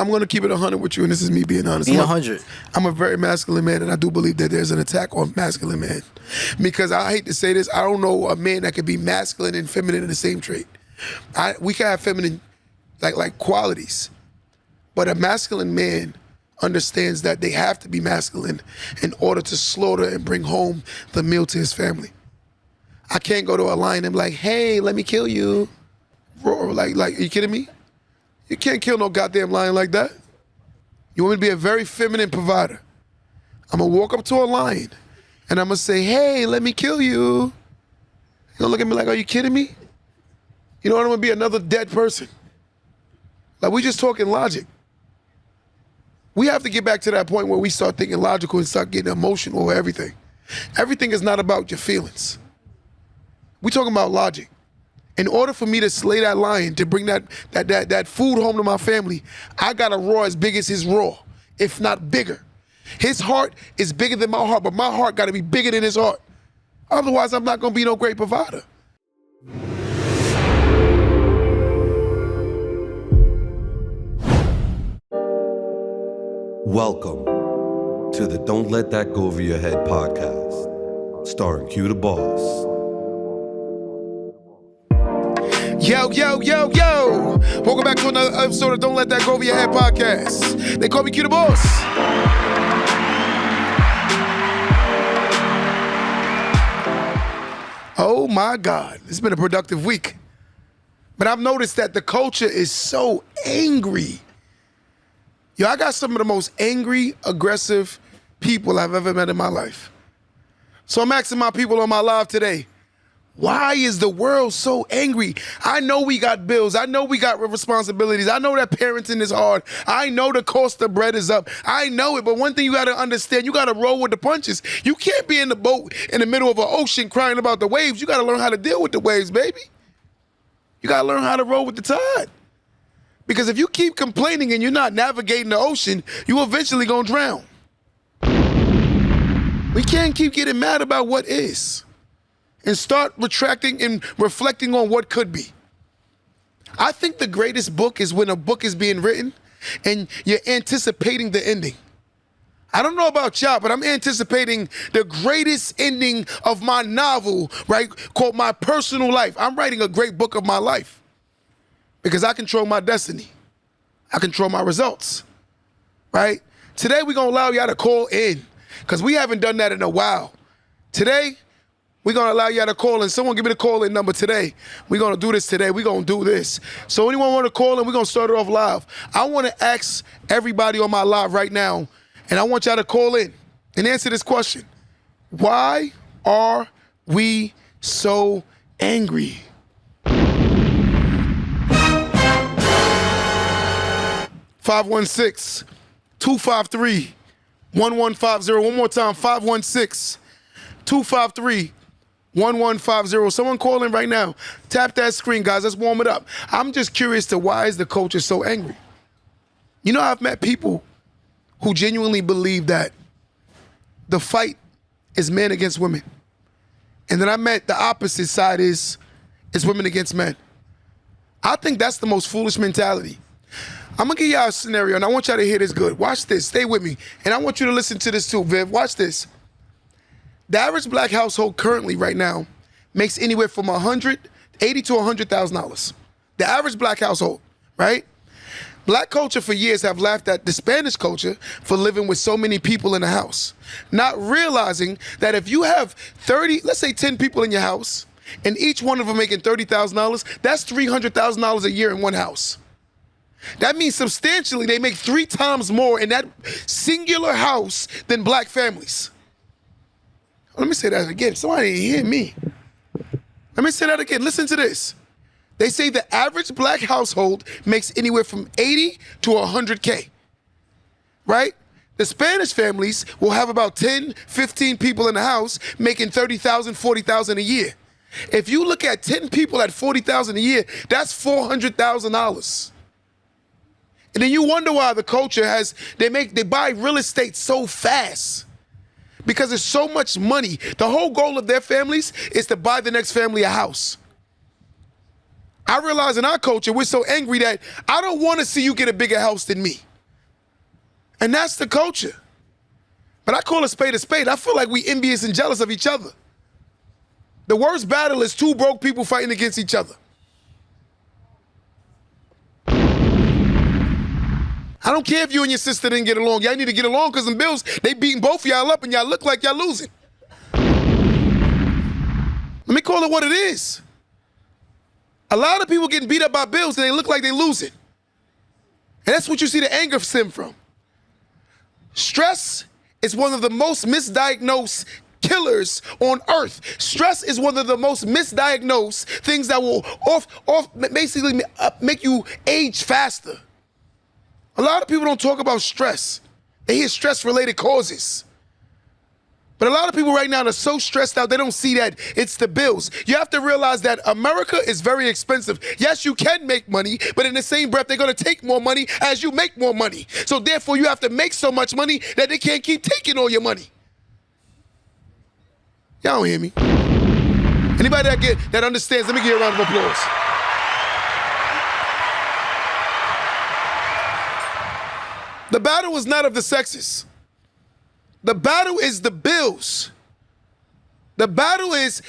going to keep it 100 with you, and this is me being honest. Be 100. I'm a very masculine man, and I do believe that there's an attack on masculine men. Because I hate to say this, I don't know a man that could be masculine and feminine in the same trait. We can have feminine like qualities, but a masculine man understands that they have to be masculine in order to slaughter and bring home the meal to his family. I can't go to a lion and be like, hey, let me kill you. Roar, like, are you kidding me? You can't kill no goddamn lion like that. You want me to be a very feminine provider. I'm gonna walk up to a lion and I'm gonna say, hey, let me kill you. You're gonna look at me like, are you kidding me? You know what, I'm gonna be another dead person. Like, we just talking logic. We have to get back to that point where we start thinking logical and start getting emotional over everything. Everything is not about your feelings. We talking about logic. In order for me to slay that lion, to bring that food home to my family, I got to roar as big as his roar, if not bigger. His heart is bigger than my heart, but my heart got to be bigger than his heart. Otherwise, I'm not going to be no great provider. Welcome to the Don't Let That Go Over Your Head podcast, starring Q the Boss. Yo, yo, yo, yo. Welcome back to another episode of Don't Let That Go Over Your Head podcast. They call me Q the Boss. Oh my God, it's been a productive week. But I've noticed that the culture is so angry. Yo, I got some of the most angry, aggressive people I've ever met in my life. So I'm asking my people on my live today, why is the world so angry? I know we got bills. I know we got responsibilities. I know that parenting is hard. I know the cost of bread is up. I know it, but one thing you gotta understand, you gotta roll with the punches. You can't be in the boat in the middle of an ocean crying about the waves. You gotta learn how to deal with the waves, baby. You gotta learn how to roll with the tide. Because if you keep complaining and you're not navigating the ocean, you eventually gonna drown. We can't keep getting mad about what is and start retracting and reflecting on what could be. I think the greatest book is when a book is being written and you're anticipating the ending. I don't know about y'all, but I'm anticipating the greatest ending of my novel, right, called My Personal Life. I'm writing a great book of my life. Because I control my destiny. I control my results, right? Today, we're going to allow y'all to call in because we haven't done that in a while. Today, we're going to allow y'all to call in. Someone give me the call-in number today. We're going to do this today. We're going to do this. So anyone want to call in, we're going to start it off live. I want to ask everybody on my live right now, and I want y'all to call in and answer this question. Why are we so angry? 516-253-1150. One more time, 516-253-1150. Someone call in right now. Tap that screen, guys. Let's warm it up. I'm just curious to why is the culture so angry? You know, I've met people who genuinely believe that the fight is men against women. And then I met the opposite side is women against men. I think that's the most foolish mentality. I'm gonna give y'all a scenario, and I want y'all to hear this good. Watch this, stay with me. And I want you to listen to this too, Viv. Watch this. The average black household currently right now makes anywhere from $80,000 to $100,000. The average black household, right? Black culture for years have laughed at the Spanish culture for living with so many people in the house, not realizing that if you have 10 people in your house, and each one of them making $30,000, that's $300,000 a year in one house. That means substantially they make 3 times more in that singular house than black families. Let me say that again. Somebody didn't hear me. Let me say that again. Listen to this. They say the average black household makes anywhere from 80 to 100K, right? The Spanish families will have about 10, 15 people in the house making $30,000, $40,000 a year. If you look at 10 people at $40,000 a year, that's $400,000. And then you wonder why the culture they buy real estate so fast because there's so much money. The whole goal of their families is to buy the next family a house. I realize in our culture, we're so angry that I don't want to see you get a bigger house than me. And that's the culture. But I call a spade a spade. I feel like we envious and jealous of each other. The worst battle is two broke people fighting against each other. I don't care if you and your sister didn't get along. Y'all need to get along because them bills, they beating both of y'all up and y'all look like y'all losing. Let me call it what it is. A lot of people getting beat up by bills and they look like they losing. And that's what you see the anger stem from. Stress is one of the most misdiagnosed killers on earth. Stress is one of the most misdiagnosed things that will basically make you age faster. A lot of people don't talk about stress. They hear stress-related causes. But a lot of people right now are so stressed out, they don't see that it's the bills. You have to realize that America is very expensive. Yes, you can make money, but in the same breath, they're gonna take more money as you make more money. So therefore, you have to make so much money that they can't keep taking all your money. Y'all don't hear me? Anybody that understands, let me give you a round of applause. The battle is not of the sexes. The battle is the bills. The battle is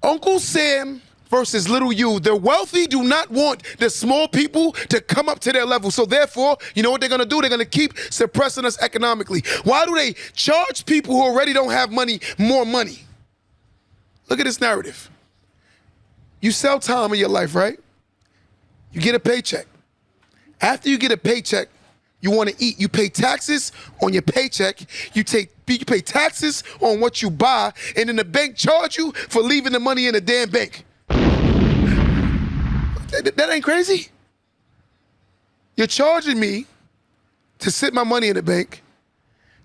Uncle Sam versus little you. The wealthy do not want the small people to come up to their level. So therefore, you know what they're gonna do? They're gonna keep suppressing us economically. Why do they charge people who already don't have money more money? Look at this narrative. You sell time in your life, right? You get a paycheck. After you get a paycheck, you want to eat. You pay taxes on your paycheck. You pay taxes on what you buy, and then the bank charge you for leaving the money in the damn bank. That ain't crazy? You're charging me to sit my money in the bank.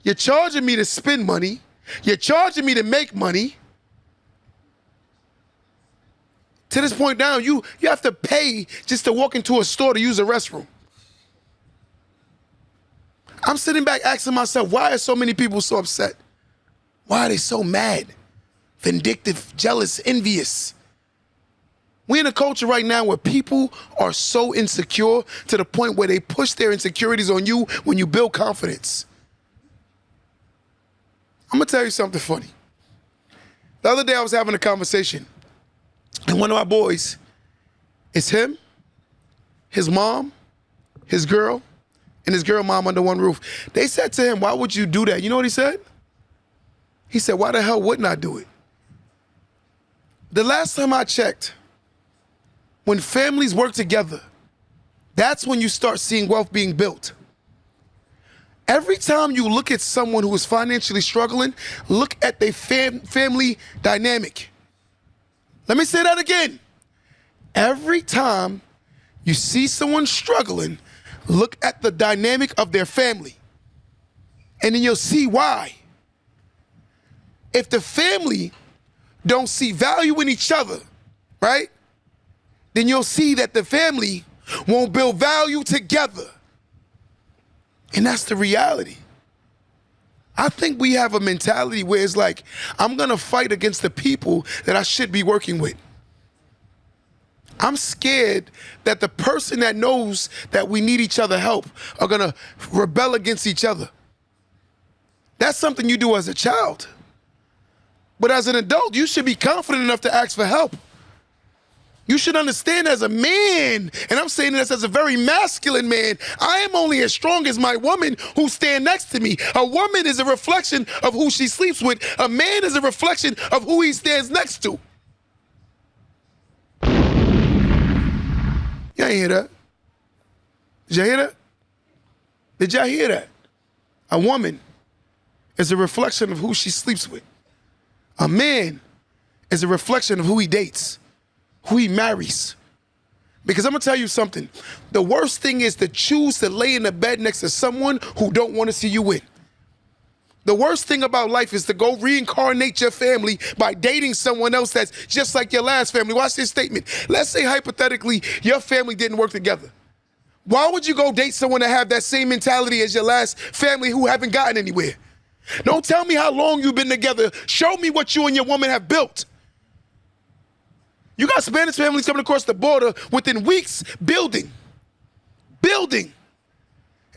You're charging me to spend money. You're charging me to make money. To this point now, you have to pay just to walk into a store to use a restroom. I'm sitting back asking myself, why are so many people so upset? Why are they so mad, vindictive, jealous, envious? We're in a culture right now where people are so insecure to the point where they push their insecurities on you when you build confidence. I'm gonna tell you something funny. The other day I was having a conversation, and one of my boys, it's him, his mom, his girl, and his girl mom under one roof. They said to him, why would you do that? You know what he said? He said, why the hell wouldn't I do it? The last time I checked, when families work together, that's when you start seeing wealth being built. Every time you look at someone who is financially struggling, look at their family dynamic. Let me say that again. Every time you see someone struggling, look at the dynamic of their family, and then you'll see why. If the family don't see value in each other, right, then you'll see that the family won't build value together. And that's the reality. I think we have a mentality where it's like, I'm gonna fight against the people that I should be working with. I'm scared that the person that knows that we need each other help are gonna rebel against each other. That's something you do as a child. But as an adult, you should be confident enough to ask for help. You should understand as a man, and I'm saying this as a very masculine man, I am only as strong as my woman who stand next to me. A woman is a reflection of who she sleeps with. A man is a reflection of who he stands next to. Y'all ain't hear that? Did y'all hear that? Did y'all hear that? A woman is a reflection of who she sleeps with. A man is a reflection of who he dates, who he marries. Because I'm gonna tell you something. The worst thing is to choose to lay in the bed next to someone who don't want to see you win. The worst thing about life is to go reincarnate your family by dating someone else that's just like your last family. Watch this statement. Let's say hypothetically your family didn't work together. Why would you go date someone that have that same mentality as your last family who haven't gotten anywhere? Don't tell me how long you've been together. Show me what you and your woman have built. You got Spanish families coming across the border within weeks building.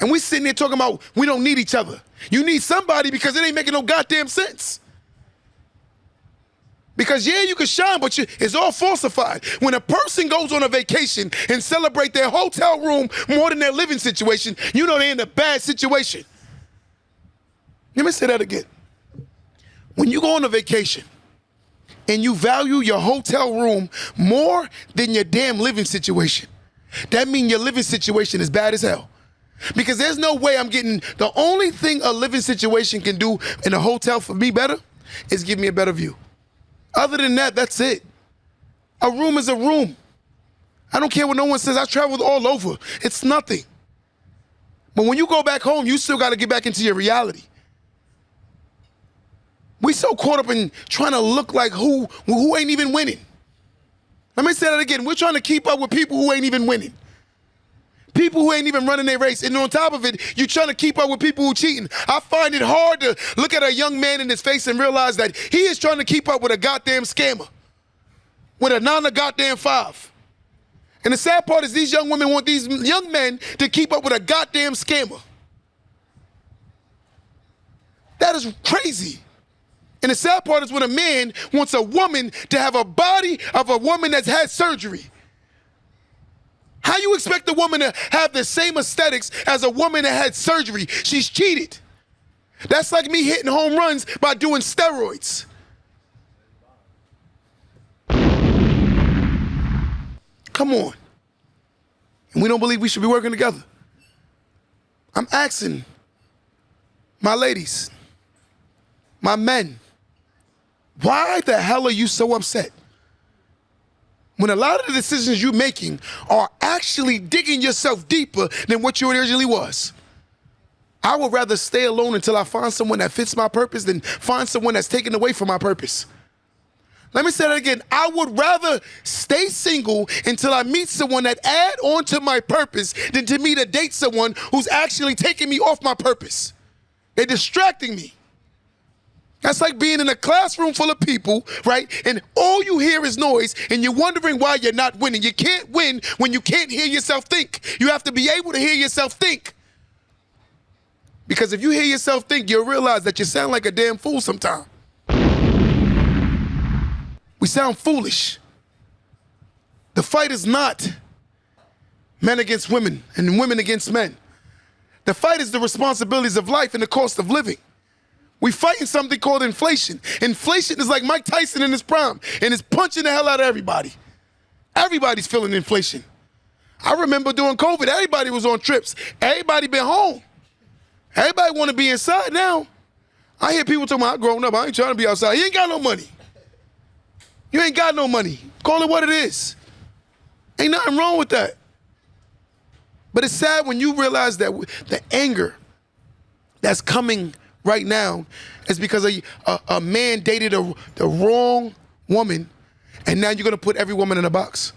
And we sitting there talking about we don't need each other. You need somebody because it ain't making no goddamn sense. Because yeah, you can shine, but it's all falsified. When a person goes on a vacation and celebrate their hotel room more than their living situation, you know they're in a bad situation. Let me say that again. When you go on a vacation and you value your hotel room more than your damn living situation, that means your living situation is bad as hell. Because there's no way I'm getting, the only thing a living situation can do in a hotel for me better is give me a better view. Other than that, that's it. A room is a room. I don't care what no one says. I traveled all over. It's nothing. But when you go back home, you still got to get back into your reality. We so caught up in trying to look like who ain't even winning. Let me say that again. We're trying to keep up with people who ain't even winning. People who ain't even running their race. And on top of it, you're trying to keep up with people who cheating. I find it hard to look at a young man in his face and realize that he is trying to keep up with a goddamn scammer. With a 9 to goddamn 5. And the sad part is these young women want these young men to keep up with a goddamn scammer. That is crazy. And the sad part is when a man wants a woman to have a body of a woman that's had surgery. How you expect a woman to have the same aesthetics as a woman that had surgery? She's cheated. That's like me hitting home runs by doing steroids. Come on. And we don't believe we should be working together. I'm asking my ladies, my men, why the hell are you so upset? When a lot of the decisions you're making are actually digging yourself deeper than what you originally was. I would rather stay alone until I find someone that fits my purpose than find someone that's taken away from my purpose. Let me say that again. I would rather stay single until I meet someone that add on to my purpose than to meet or date someone who's actually taking me off my purpose. They're distracting me. That's like being in a classroom full of people, right? And all you hear is noise and you're wondering why you're not winning. You can't win when you can't hear yourself think. You have to be able to hear yourself think. Because if you hear yourself think, you'll realize that you sound like a damn fool sometimes. We sound foolish. The fight is not men against women and women against men. The fight is the responsibilities of life and the cost of living. We fighting something called inflation. Inflation is like Mike Tyson in his prime, and it's punching the hell out of everybody. Everybody's feeling inflation. I remember during COVID, everybody was on trips. Everybody been home. Everybody want to be inside now. I hear people talking about, I'm grown up, I ain't trying to be outside. You ain't got no money. You ain't got no money. Call it what it is. Ain't nothing wrong with that. But it's sad when you realize that the anger that's coming right now is because a man dated the wrong woman, and now you're going to put every woman in a box.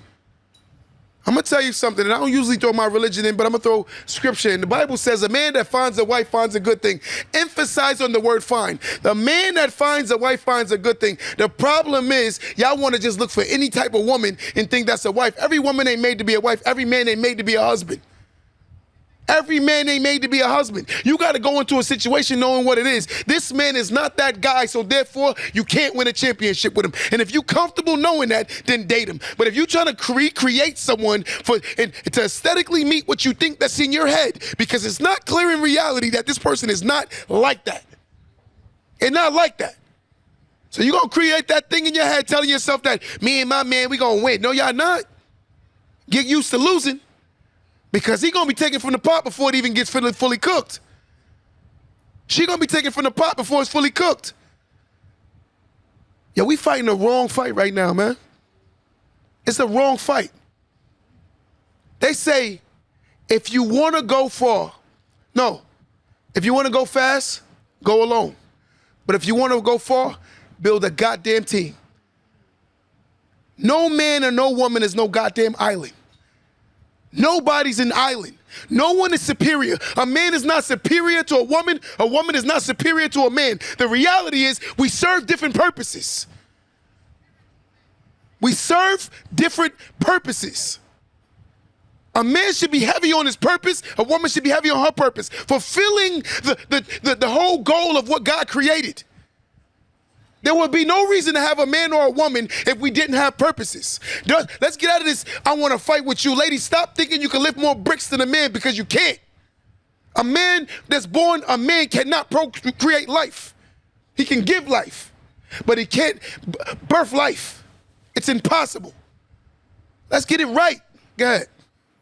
I'm going to tell you something, and I don't usually throw my religion in, but I'm going to throw scripture in. The Bible says a man that finds a wife finds a good thing. Emphasize on the word find. The man that finds a wife finds a good thing. The problem is y'all want to just look for any type of woman and think that's a wife. Every woman ain't made to be a wife. Every man ain't made to be a husband. Every man ain't made to be a husband. You got to go into a situation knowing what it is. This man is not that guy, so therefore you can't win a championship with him. And if you're comfortable knowing that, then date him. But if you're trying to create someone to aesthetically meet what you think that's in your head, because it's not clear in reality that this person is not like that. It's not like that. So you're going to create that thing in your head telling yourself that me and my man, we going to win. No, y'all not. Get used to losing. Because he gonna be taken from the pot before it even gets fully cooked. She gonna be taken from the pot before it's fully cooked. Yo, we fighting the wrong fight right now, man. It's the wrong fight. They say, if you wanna go far, if you wanna go fast, go alone. But if you wanna go far, build a goddamn team. No man or no woman is no goddamn island. Nobody's an island. No one is superior. A man is not superior to a woman is not superior to a man. The reality is we serve different purposes. We serve different purposes. A man should be heavy on his purpose. A woman should be heavy on her purpose. Fulfilling the whole goal of what God created. There would be no reason to have a man or a woman if we didn't have purposes. Let's get out of this, I want to fight with you. Ladies, stop thinking you can lift more bricks than a man, because you can't. A man that's born a man cannot create life. He can give life, but he can't birth life. It's impossible. Let's get it right. Go ahead.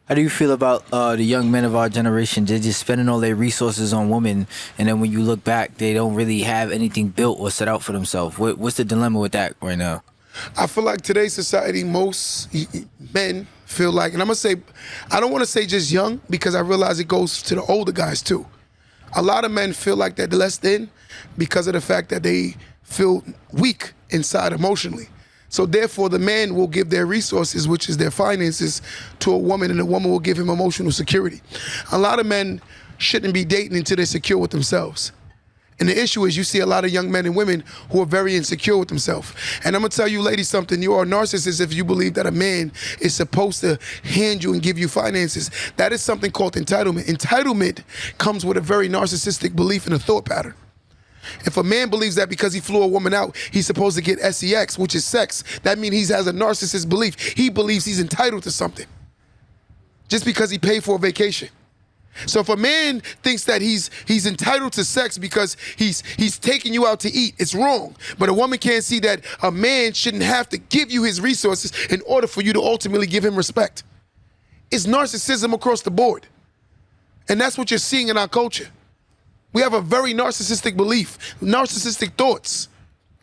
How do you feel about the young men of our generation? They're just spending all their resources on women, and then when you look back, they don't really have anything built or set out for themselves. What's the dilemma with that right now? I feel like today's society, most men feel like, and I'm gonna say, I don't want to say just young, because I realize it goes to the older guys too. A lot of men feel like they're less than because of the fact that they feel weak inside emotionally. So therefore, the man will give their resources, which is their finances, to a woman, and the woman will give him emotional security. A lot of men shouldn't be dating until they're secure with themselves. And the issue is, you see a lot of young men and women who are very insecure with themselves. And I'm gonna tell you ladies something, you are a narcissist if you believe that a man is supposed to hand you and give you finances. That is something called entitlement. Entitlement comes with a very narcissistic belief and a thought pattern. If a man believes that because he flew a woman out, he's supposed to get sex, which is sex, that means he has a narcissist belief. He believes he's entitled to something just because he paid for a vacation. So if a man thinks that he's entitled to sex because he's taking you out to eat, it's wrong. But a woman can't see that a man shouldn't have to give you his resources in order for you to ultimately give him respect. It's narcissism across the board. And that's what you're seeing in our culture. We have a very narcissistic belief, narcissistic thoughts,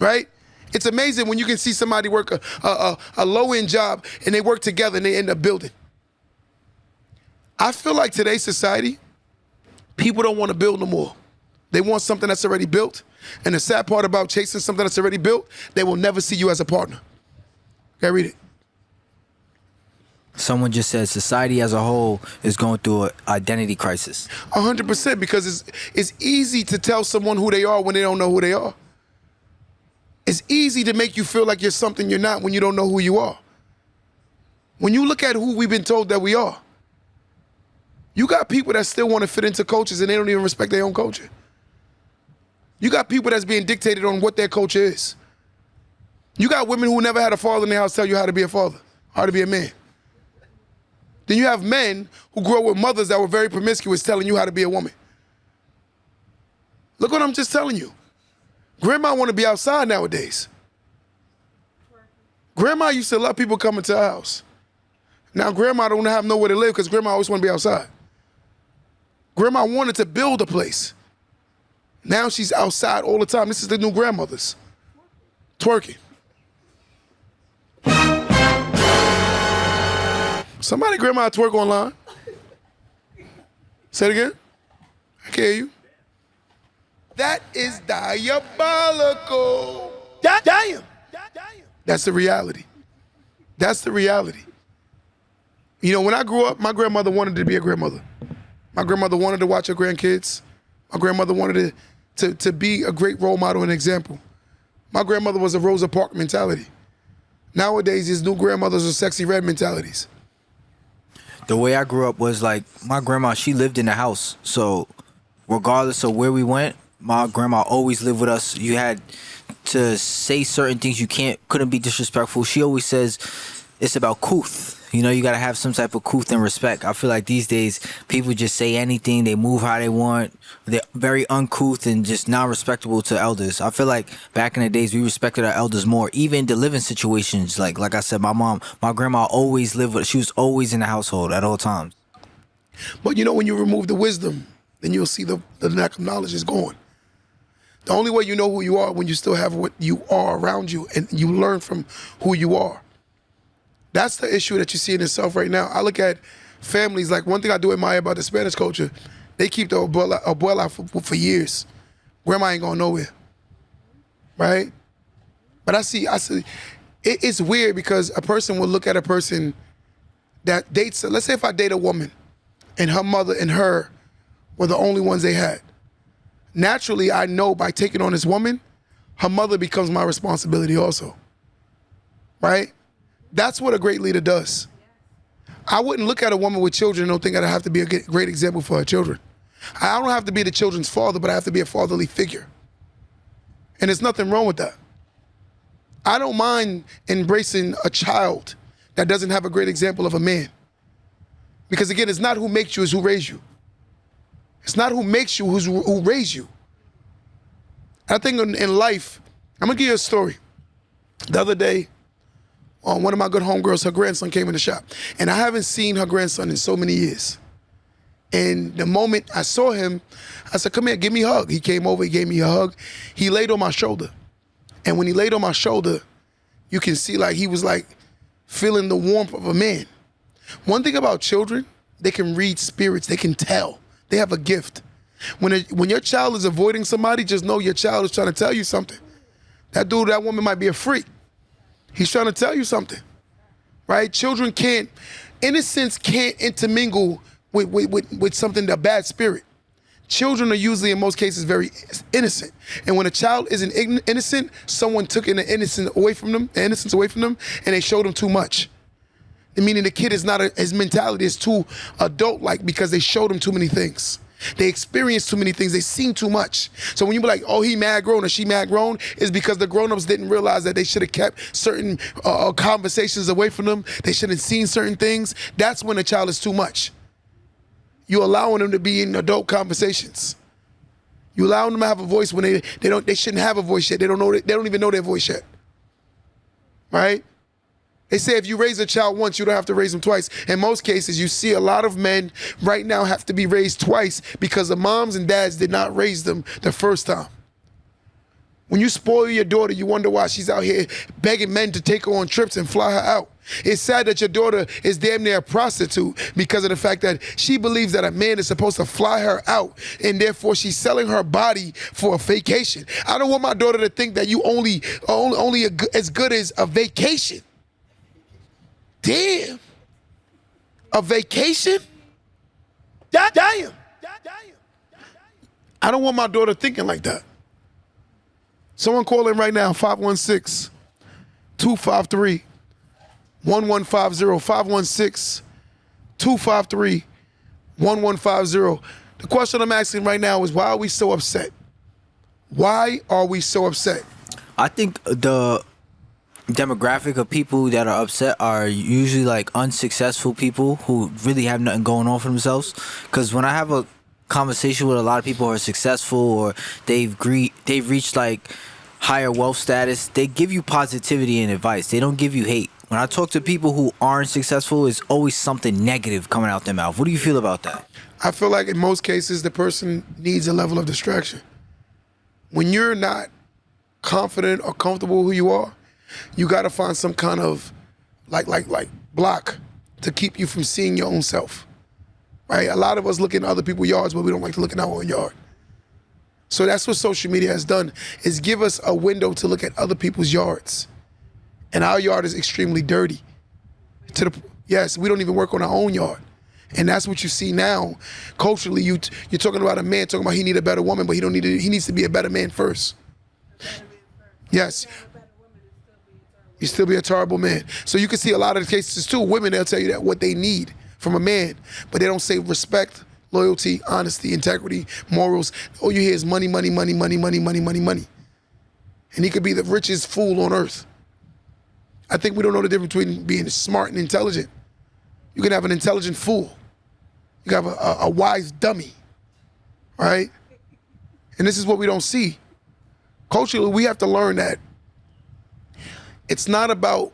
right? It's amazing when you can see somebody work a low-end job and they work together and they end up building. I feel like today's society, people don't want to build no more. They want something that's already built. And the sad part about chasing something that's already built, they will never see you as a partner. Okay, read it. Someone just said society as a whole is going through an identity crisis. 100%, because it's easy to tell someone who they are when they don't know who they are. It's easy to make you feel like you're something you're not when you don't know who you are. When you look at who we've been told that we are, you got people that still want to fit into cultures and they don't even respect their own culture. You got people that's being dictated on what their culture is. You got women who never had a father in their house tell you how to be a father, how to be a man. Then you have men who grew up with mothers that were very promiscuous telling you how to be a woman. Look what I'm just telling you. Grandma want to be outside nowadays. Grandma used to love people coming to her house. Now grandma don't have nowhere to live because grandma always want to be outside. Grandma wanted to build a place. Now she's outside all the time. This is the new grandmothers. Twerking. Somebody grandma twerk online. Say it again. I can hear you. That is diabolical. Damn. That's the reality. That's the reality. You know, when I grew up, my grandmother wanted to be a grandmother. My grandmother wanted to watch her grandkids. My grandmother wanted to be a great role model and example. My grandmother was a Rosa Parks mentality. Nowadays, these new grandmothers are sexy red mentalities. The way I grew up was like, my grandma, she lived in the house. So regardless of where we went, my grandma always lived with us. You had to say certain things. You couldn't be disrespectful. She always says it's about couth. You know, you got to have some type of couth and respect. I feel like these days people just say anything. They move how they want. They're very uncouth and just not respectable to elders. I feel like back in the days we respected our elders more, even in the living situations. Like I said, my grandma always lived with us. She was always in the household at all times. But you know, when you remove the wisdom, then you'll see the lack of knowledge is gone. The only way you know who you are when you still have what you are around you and you learn from who you are. That's the issue that you see in itself right now. I look at families, like one thing I do admire about the Spanish culture, they keep the abuela for years. Grandma ain't going nowhere, right? But I see, it's weird because a person will look at a person that dates, let's say if I date a woman and her mother and her were the only ones they had. Naturally, I know by taking on this woman, her mother becomes my responsibility also, right? That's what a great leader does. I wouldn't look at a woman with children and don't think I'd have to be a great example for her children. I don't have to be the children's father, but I have to be a fatherly figure. And there's nothing wrong with that. I don't mind embracing a child that doesn't have a great example of a man. Because again, it's not who makes you, it's who raised you. It's not who makes you, who raised you. I think in life, I'm gonna give you a story. The other day, one of my good homegirls, her grandson came in the shop. And I haven't seen her grandson in so many years. And the moment I saw him, I said, come here, give me a hug. He came over, he gave me a hug. He laid on my shoulder. And when he laid on my shoulder, you can see like he was like feeling the warmth of a man. One thing about children, they can read spirits, they can tell. They have a gift. When your child is avoiding somebody, just know your child is trying to tell you something. That dude, that woman might be a freak. He's trying to tell you something, right? Children can't, innocence can't intermingle with something, a bad spirit. Children are usually, in most cases, very innocent. And when a child isn't innocent, someone took the innocence away from them, and they showed them too much. Meaning the kid is not, his mentality is too adult-like because they showed him too many things. They experienced too many things. They seen too much. So when you be like, oh, he mad grown or she mad grown, is because the grown-ups didn't realize that they should have kept certain conversations away from them. They should have seen certain things. That's when a child is too much. You allowing them to be in adult conversations. You allowing them to have a voice when they shouldn't have a voice yet. They don't even know their voice yet. Right? They say if you raise a child once, you don't have to raise them twice. In most cases, you see a lot of men right now have to be raised twice because the moms and dads did not raise them the first time. When you spoil your daughter, you wonder why she's out here begging men to take her on trips and fly her out. It's sad that your daughter is damn near a prostitute because of the fact that she believes that a man is supposed to fly her out and therefore she's selling her body for a vacation. I don't want my daughter to think that you only as good as a vacation. Damn. A vacation? Damn. I don't want my daughter thinking like that. Someone call in right now, 516-253-1150. 516-253-1150. The question I'm asking right now is, why are we so upset? Why are we so upset? I think the demographic of people that are upset are usually like unsuccessful people who really have nothing going on for themselves. Because when I have a conversation with a lot of people who are successful or they've reached like higher wealth status, they give you positivity and advice. They don't give you hate. When I talk to people who aren't successful, it's always something negative coming out their mouth. What do you feel about that? I feel like in most cases, the person needs a level of distraction. When you're not confident or comfortable who you are, you got to find some kind of like block to keep you from seeing your own self, right? A lot of us look in other people's yards, but we don't like to look in our own yard. So that's what social media has done, is give us a window to look at other people's yards. And our yard is extremely dirty. Yes, we don't even work on our own yard. And that's what you see now. Culturally, you're talking about a man talking about he need a better woman, but he needs to be a better man first. Yes. You still be a terrible man. So you can see a lot of the cases too. Women, they'll tell you that what they need from a man, but they don't say respect, loyalty, honesty, integrity, morals. All you hear is money, money, money, money, money, money, money, money. And he could be the richest fool on earth. I think we don't know the difference between being smart and intelligent. You can have an intelligent fool. You can have a wise dummy, right? And this is what we don't see. Culturally, we have to learn that it's not about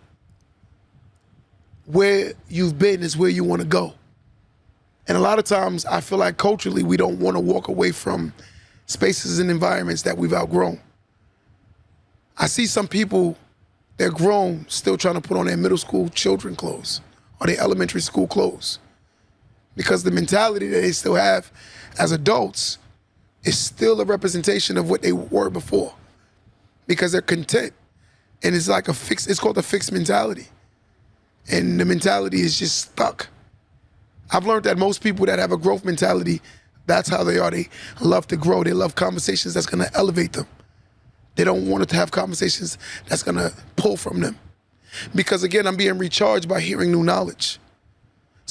where you've been, it's where you want to go. And a lot of times I feel like culturally we don't want to walk away from spaces and environments that we've outgrown. I see some people, they're grown, still trying to put on their middle school children clothes or their elementary school clothes because the mentality that they still have as adults is still a representation of what they were before because they're content. And it's like it's called a fixed mentality. And the mentality is just stuck. I've learned that most people that have a growth mentality, that's how they are. They love to grow. They love conversations that's gonna elevate them. They don't want to have conversations that's gonna pull from them. Because again, I'm being recharged by hearing new knowledge.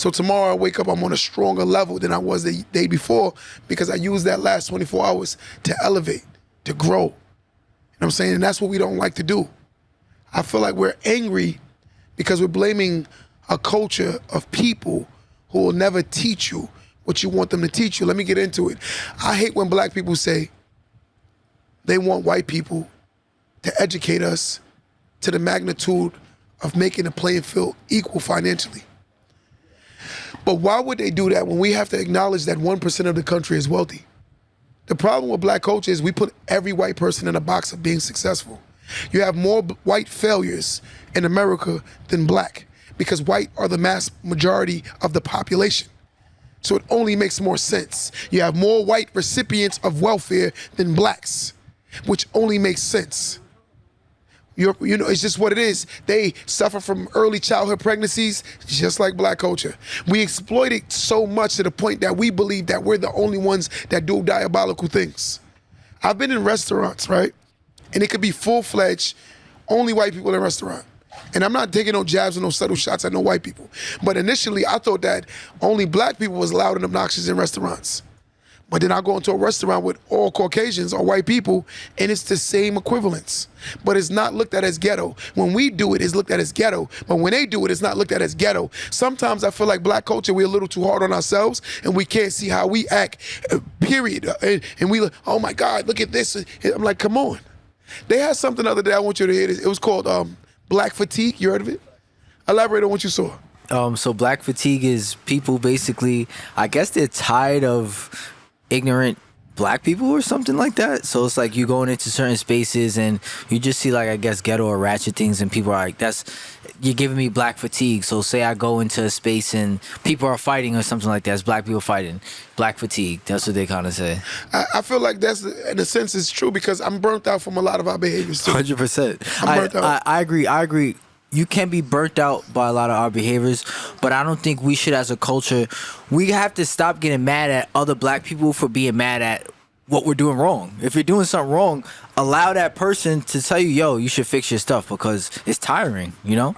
So tomorrow I wake up, I'm on a stronger level than I was the day before because I used that last 24 hours to elevate, to grow. You know what I'm saying? And that's what we don't like to do. I feel like we're angry because we're blaming a culture of people who will never teach you what you want them to teach you. Let me get into it. I hate when black people say they want white people to educate us to the magnitude of making the playing field equal financially. But why would they do that when we have to acknowledge that 1% of the country is wealthy? The problem with black culture is we put every white person in a box of being successful. You have more white failures in America than black because white are the mass majority of the population. So it only makes more sense. You have more white recipients of welfare than blacks, which only makes sense. You know, it's just what it is. They suffer from early childhood pregnancies, just like black culture. We exploit it so much to the point that we believe that we're the only ones that do diabolical things. I've been in restaurants, right? And it could be full-fledged, only white people in a restaurant. And I'm not taking no jabs or no subtle shots at no white people. But initially, I thought that only black people was loud and obnoxious in restaurants. But then I go into a restaurant with all Caucasians or white people, and it's the same equivalence. But it's not looked at as ghetto. When we do it, it's looked at as ghetto. But when they do it, it's not looked at as ghetto. Sometimes I feel like black culture, we're a little too hard on ourselves, and we can't see how we act, period. And we, oh my God, look at this. I'm like, come on. They had something the other day I want you to hear. It was called black fatigue. You heard of it? Elaborate on what you saw. So black fatigue is people basically, I guess they're tired of ignorant black people or something like that. So it's like you going into certain spaces and you just see like, I guess, ghetto or ratchet things, and people are like, you're giving me black fatigue. So say I go into a space and people are fighting or something like that. It's black people fighting. Black fatigue. That's what they kind of say. I feel like that's, in a sense, it's true because I'm burnt out from a lot of our behaviors too. 100%. I'm burnt out. I agree. You can be burnt out by a lot of our behaviors, but I don't think we should, as a culture, we have to stop getting mad at other black people for being mad at what we're doing wrong. If you're doing something wrong, allow that person to tell you, yo, you should fix your stuff, because it's tiring, you know?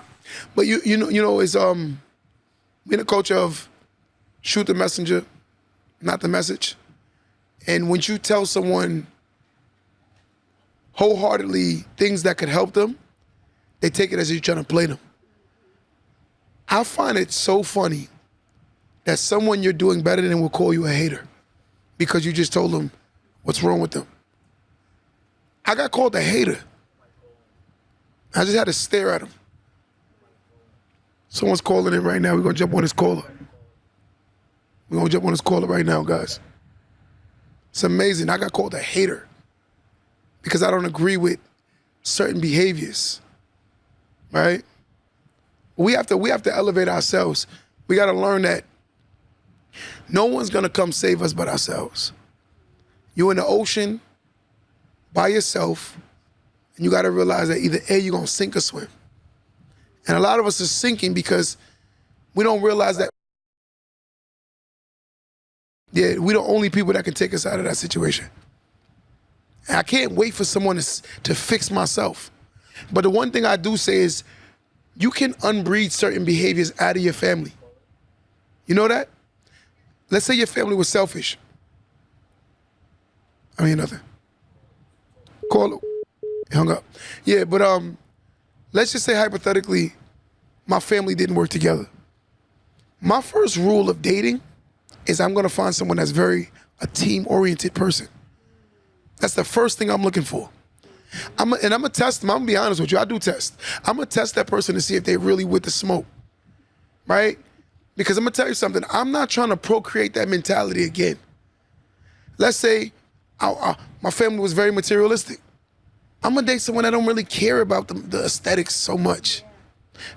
But you know, it's we in a culture of shoot the messenger, not the message. And when you tell someone wholeheartedly things that could help them, they take it as you're trying to play them. I find it so funny that someone you're doing better than will call you a hater because you just told them what's wrong with them. I got called a hater. I just had to stare at him. Someone's calling in right now. We're going to jump on this caller. We're going to jump on this caller right now, guys. It's amazing. I got called a hater because I don't agree with certain behaviors. Right? We have to elevate ourselves. We got to learn that no one's going to come save us but ourselves. You're in the ocean by yourself, and you got to realize that either A, you're going to sink or swim. And a lot of us are sinking because we don't realize that we're the only people that can take us out of that situation. And I can't wait for someone to fix myself. But the one thing I do say is you can unbreed certain behaviors out of your family. You know that? Let's say your family was selfish. I mean, nothing. Call it. Hung up. Yeah, but let's just say hypothetically, my family didn't work together. My first rule of dating is I'm gonna find someone that's a team-oriented person. That's the first thing I'm looking for. I'm gonna test them. I'm gonna be honest with you. I do test. I'm gonna test that person to see if they really with the smoke, right? Because I'm gonna tell you something. I'm not trying to procreate that mentality again. Let's say my family was very materialistic. I'm gonna date someone that don't really care about the aesthetics so much.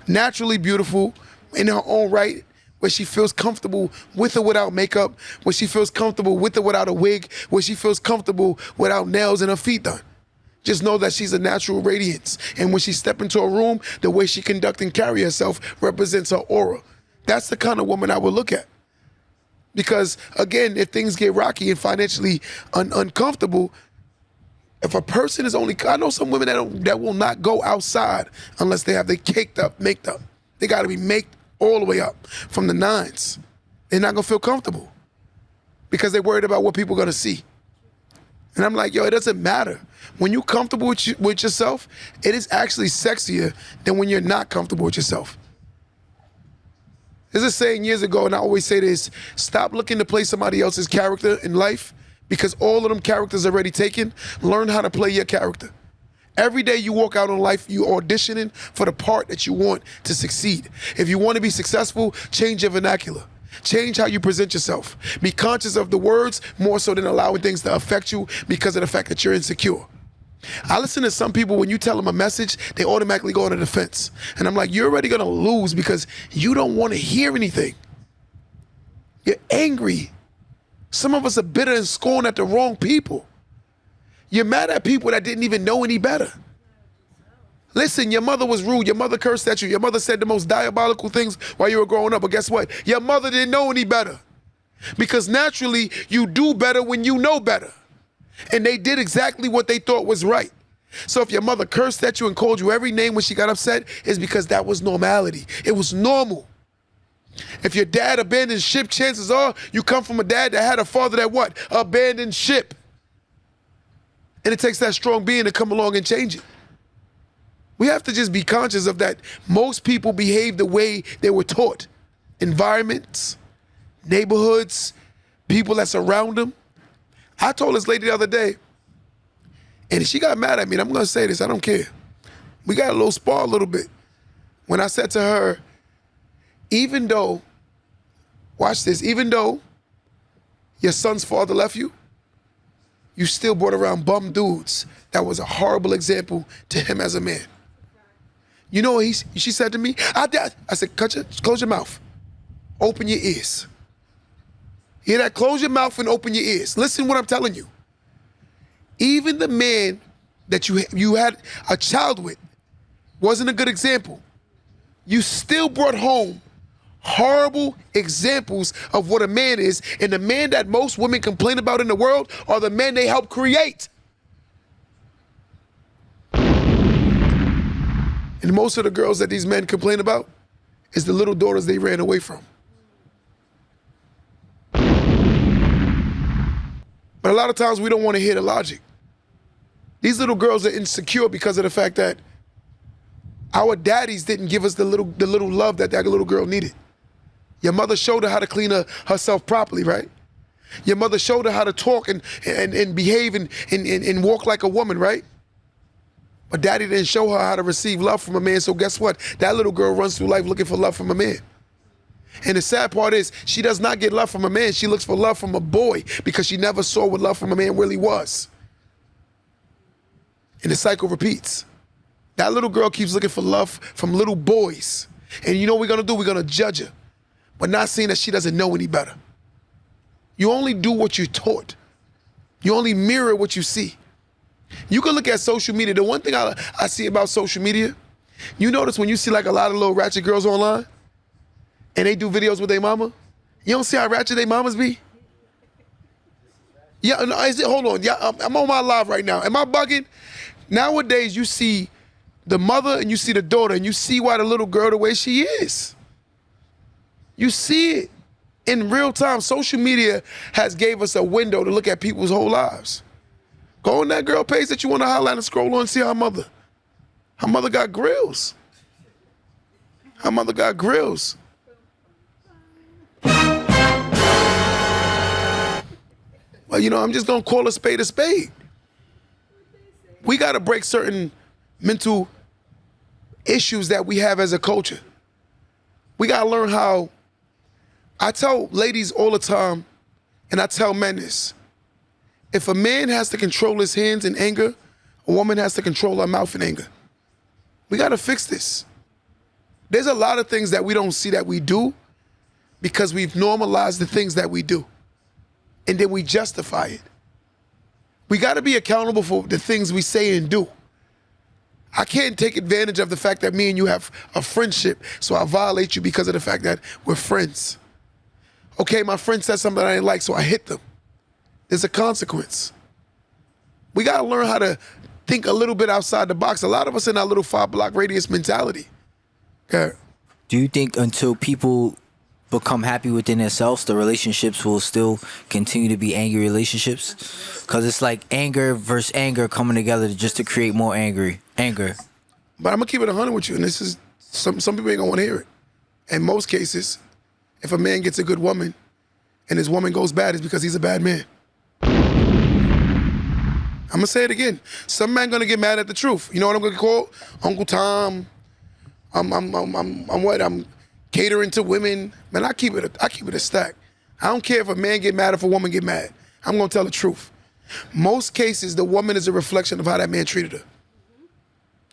Naturally beautiful in her own right, where she feels comfortable with or without makeup, where she feels comfortable with or without a wig, where she feels comfortable without nails and her feet done. Just know that she's a natural radiance. And when she step into a room, the way she conduct and carry herself represents her aura. That's the kind of woman I would look at. Because again, if things get rocky and financially uncomfortable, if a person is only, I know some women that will not go outside unless they have their caked up, maked up. They gotta be maked all the way up from the 9s. They're not gonna feel comfortable because they're worried about what people are gonna see. And I'm like, yo, it doesn't matter. When you're comfortable with yourself, it is actually sexier than when you're not comfortable with yourself. There's a saying years ago, and I always say this: stop looking to play somebody else's character in life because all of them characters are already taken. Learn how to play your character. Every day you walk out on life, you're auditioning for the part that you want to succeed. If you want to be successful, change your vernacular. Change how you present yourself. Be conscious of the words more so than allowing things to affect you because of the fact that you're insecure. I listen to some people, when you tell them a message, they automatically go on the defense. And I'm like, you're already gonna lose because you don't want to hear anything. You're angry. Some of us are bitter and scorn at the wrong people. You're mad at people that didn't even know any better. Listen, your mother was rude. Your mother cursed at you. Your mother said the most diabolical things while you were growing up. But guess what? Your mother didn't know any better. Because naturally, you do better when you know better. And they did exactly what they thought was right. So if your mother cursed at you and called you every name when she got upset, it's because that was normality. It was normal. If your dad abandoned ship, chances are you come from a dad that had a father that what? Abandoned ship. And it takes that strong being to come along and change it. We have to just be conscious of that. Most people behave the way they were taught. Environments, neighborhoods, people that surround them. I told this lady the other day, and she got mad at me, and I'm gonna say this, I don't care. We got a little spar a little bit. When I said to her, even though, watch this, even though your son's father left you, you still brought around bum dudes. That was a horrible example to him as a man. You know what she said to me? I said, close your mouth. Open your ears. Hear that? Close your mouth and open your ears. Listen what I'm telling you. Even the man that you had a child with wasn't a good example. You still brought home horrible examples of what a man is, and the man that most women complain about in the world are the men they help create. And most of the girls that these men complain about is the little daughters they ran away from. But a lot of times we don't want to hear the logic. These little girls are insecure because of the fact that our daddies didn't give us the little love that little girl needed. Your mother showed her how to clean herself properly, right? Your mother showed her how to talk and behave and walk like a woman, right? But daddy didn't show her how to receive love from a man, so guess what? That little girl runs through life looking for love from a man. And the sad part is, she does not get love from a man, she looks for love from a boy because she never saw what love from a man really was. And the cycle repeats. That little girl keeps looking for love from little boys. And you know what we're gonna do? We're gonna judge her, but not saying that she doesn't know any better. You only do what you're taught. You only mirror what you see. You can look at social media. The one thing I see about social media, you notice when you see like a lot of little ratchet girls online and they do videos with their mama, you don't see how ratchet their mamas be? Yeah, no, hold on. Yeah, I'm on my live right now. Am I bugging? Nowadays, you see the mother and you see the daughter and you see why the little girl the way she is. You see it in real time. Social media has gave us a window to look at people's whole lives. Go on that girl page that you want to highlight and scroll on and see her mother. Her mother got grills. Her mother got grills. Well, you know, I'm just going to call a spade a spade. We got to break certain mental issues that we have as a culture. We got to learn how. I tell ladies all the time, and I tell men this. If a man has to control his hands in anger, a woman has to control her mouth in anger. We got to fix this. There's a lot of things that we don't see that we do because we've normalized the things that we do. And then we justify it. We got to be accountable for the things we say and do. I can't take advantage of the fact that me and you have a friendship, so I violate you because of the fact that we're friends. Okay, my friend said something I didn't like, so I hit them. There's a consequence. We got to learn how to think a little bit outside the box. A lot of us in our little 5-block radius mentality. Okay. Do you think until people become happy within themselves, the relationships will still continue to be angry relationships? Because it's like anger versus anger coming together just to create more anger. But I'm gonna keep it 100 with you, and this is some people ain't gonna want to hear it. In most cases, if a man gets a good woman and his woman goes bad, it's because he's a bad man. I'm gonna say it again. Some man gonna get mad at the truth. You know what I'm gonna call Uncle Tom? I'm catering to women. Man, I keep it a stack. I don't care if a man get mad or if a woman get mad. I'm gonna tell the truth. Most cases, the woman is a reflection of how that man treated her.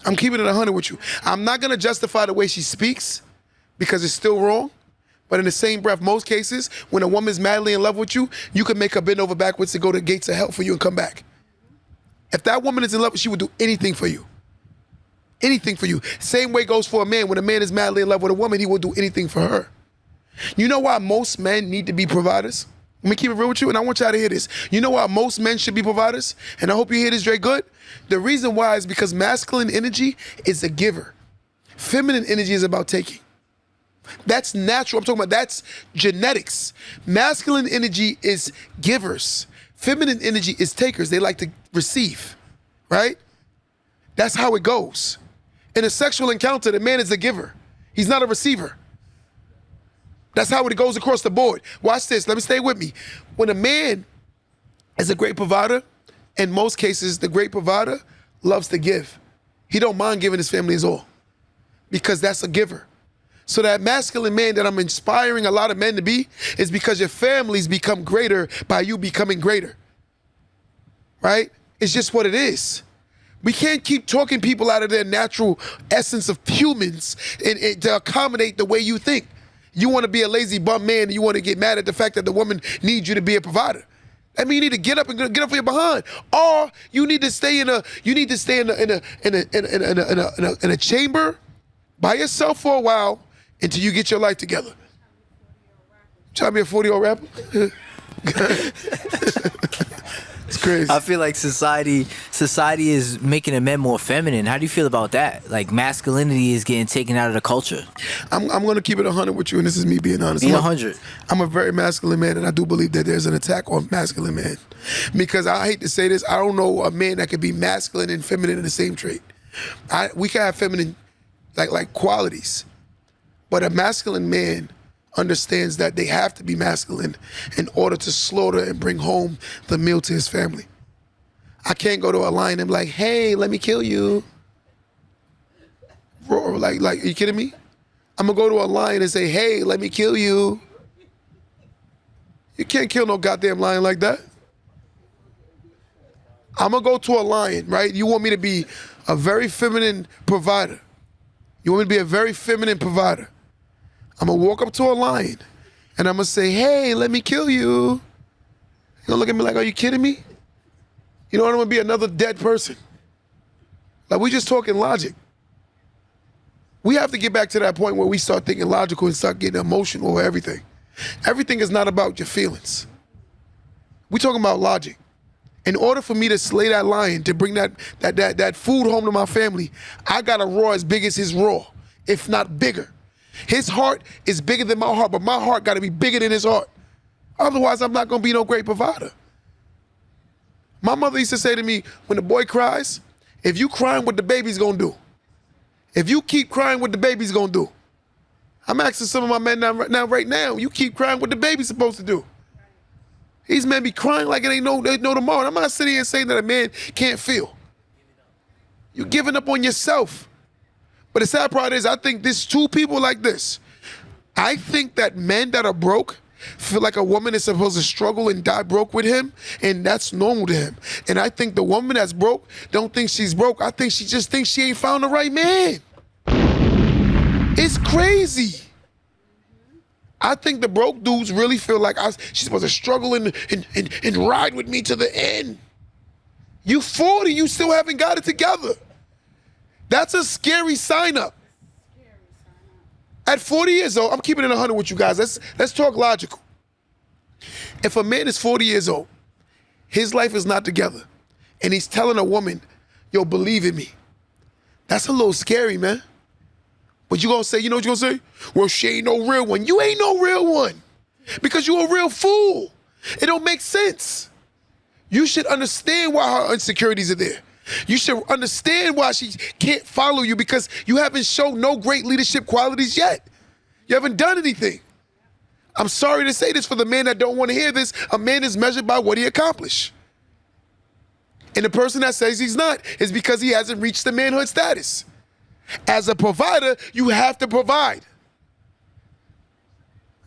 I'm keeping it 100 with you. I'm not gonna justify the way she speaks because it's still wrong. But in the same breath, most cases, when a woman's madly in love with you, you can make her bend over backwards to go to the gates of hell for you and come back. If that woman is in love, she would do anything for you. Anything for you. Same way goes for a man. When a man is madly in love with a woman, he will do anything for her. You know why most men need to be providers? Let me keep it real with you, and I want y'all to hear this. You know why most men should be providers? And I hope you hear this, Dre Good. The reason why is because masculine energy is a giver. Feminine energy is about taking. That's natural. I'm talking about that's genetics. Masculine energy is givers. Feminine energy is takers. They like to receive, right? That's how it goes. In a sexual encounter, the man is a giver. He's not a receiver. That's how it goes across the board. Watch this. Let me stay with me. When a man is a great provider, in most cases, the great provider loves to give. He don't mind giving his family his all because that's a giver. So that masculine man that I'm inspiring a lot of men to be is because your families become greater by you becoming greater, right? It's just what it is. We can't keep talking people out of their natural essence of humans and to accommodate the way you think. You want to be a lazy bum man and you want to get mad at the fact that the woman needs you to be a provider. I mean, you need to get up for your behind, or you need to stay in a chamber by yourself for a while until you get your life together. Trying to be a 40-year-old rapper? It's crazy. I feel like society is making the men more feminine. How do you feel about that? Like masculinity is getting taken out of the culture. I'm going to keep it 100 with you, and this is me being honest. Be 100. I'm a very masculine man, and I do believe that there's an attack on masculine men. Because I hate to say this, I don't know a man that could be masculine and feminine in the same trait. We can have feminine like qualities, but a masculine man understands that they have to be masculine in order to slaughter and bring home the meal to his family. I can't go to a lion and be like, hey, let me kill you. Bro, like, are you kidding me? I'm gonna go to a lion and say, hey, let me kill you. You can't kill no goddamn lion like that. I'm gonna go to a lion, right? You want me to be a very feminine provider. You want me to be a very feminine provider. I'm gonna walk up to a lion and I'm gonna say, hey, let me kill you. You're gonna look at me like, are you kidding me? You know what, I'm gonna be another dead person. Like, we just talking logic. We have to get back to that point where we start thinking logical and start getting emotional over everything. Everything is not about your feelings. We talking about logic. In order for me to slay that lion, to bring that food home to my family, I got to roar as big as his roar, if not bigger. His heart is bigger than my heart, but my heart got to be bigger than his heart. Otherwise, I'm not going to be no great provider. My mother used to say to me, when the boy cries, if you crying, what the baby's going to do? If you keep crying, what the baby's going to do? I'm asking some of my men right now, you keep crying, what the baby's supposed to do? These men be crying like it ain't no tomorrow. And I'm not sitting here saying that a man can't feel. You're giving up on yourself. But the sad part is, I think there's two people like this. I think that men that are broke feel like a woman is supposed to struggle and die broke with him, and that's normal to him. And I think the woman that's broke don't think she's broke. I think she just thinks she ain't found the right man. It's crazy. I think the broke dudes really feel like she's supposed to struggle and ride with me to the end. You 40, you still haven't got it together. That's a scary sign up. At 40 years old, I'm keeping it 100 with you guys. Let's talk logical. If a man is 40 years old, his life is not together, and he's telling a woman, yo, believe in me. That's a little scary, man. But you gonna say, you know what you gonna say? Well, she ain't no real one. You ain't no real one. Because you a real fool. It don't make sense. You should understand why her insecurities are there. You should understand why she can't follow you, because you haven't shown no great leadership qualities yet. You haven't done anything. I'm sorry to say this for the men that don't want to hear this. A man is measured by what he accomplished. And the person that says he's not is because he hasn't reached the manhood status. As a provider, you have to provide.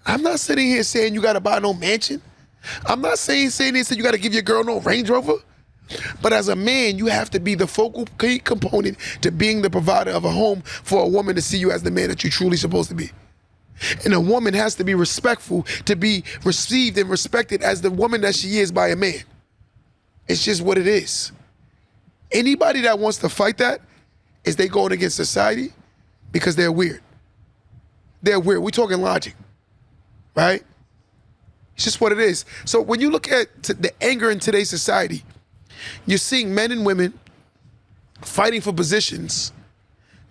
I'm not sitting here saying you got to buy no mansion. I'm not saying this that you got to give your girl no Range Rover. But as a man, you have to be the focal key component to being the provider of a home for a woman to see you as the man that you're truly supposed to be. And a woman has to be respectful to be received and respected as the woman that she is by a man. It's just what it is. Anybody that wants to fight that is they going against society because they're weird. They're weird. We're talking logic, right? It's just what it is. So when you look at the anger in today's society, you're seeing men and women fighting for positions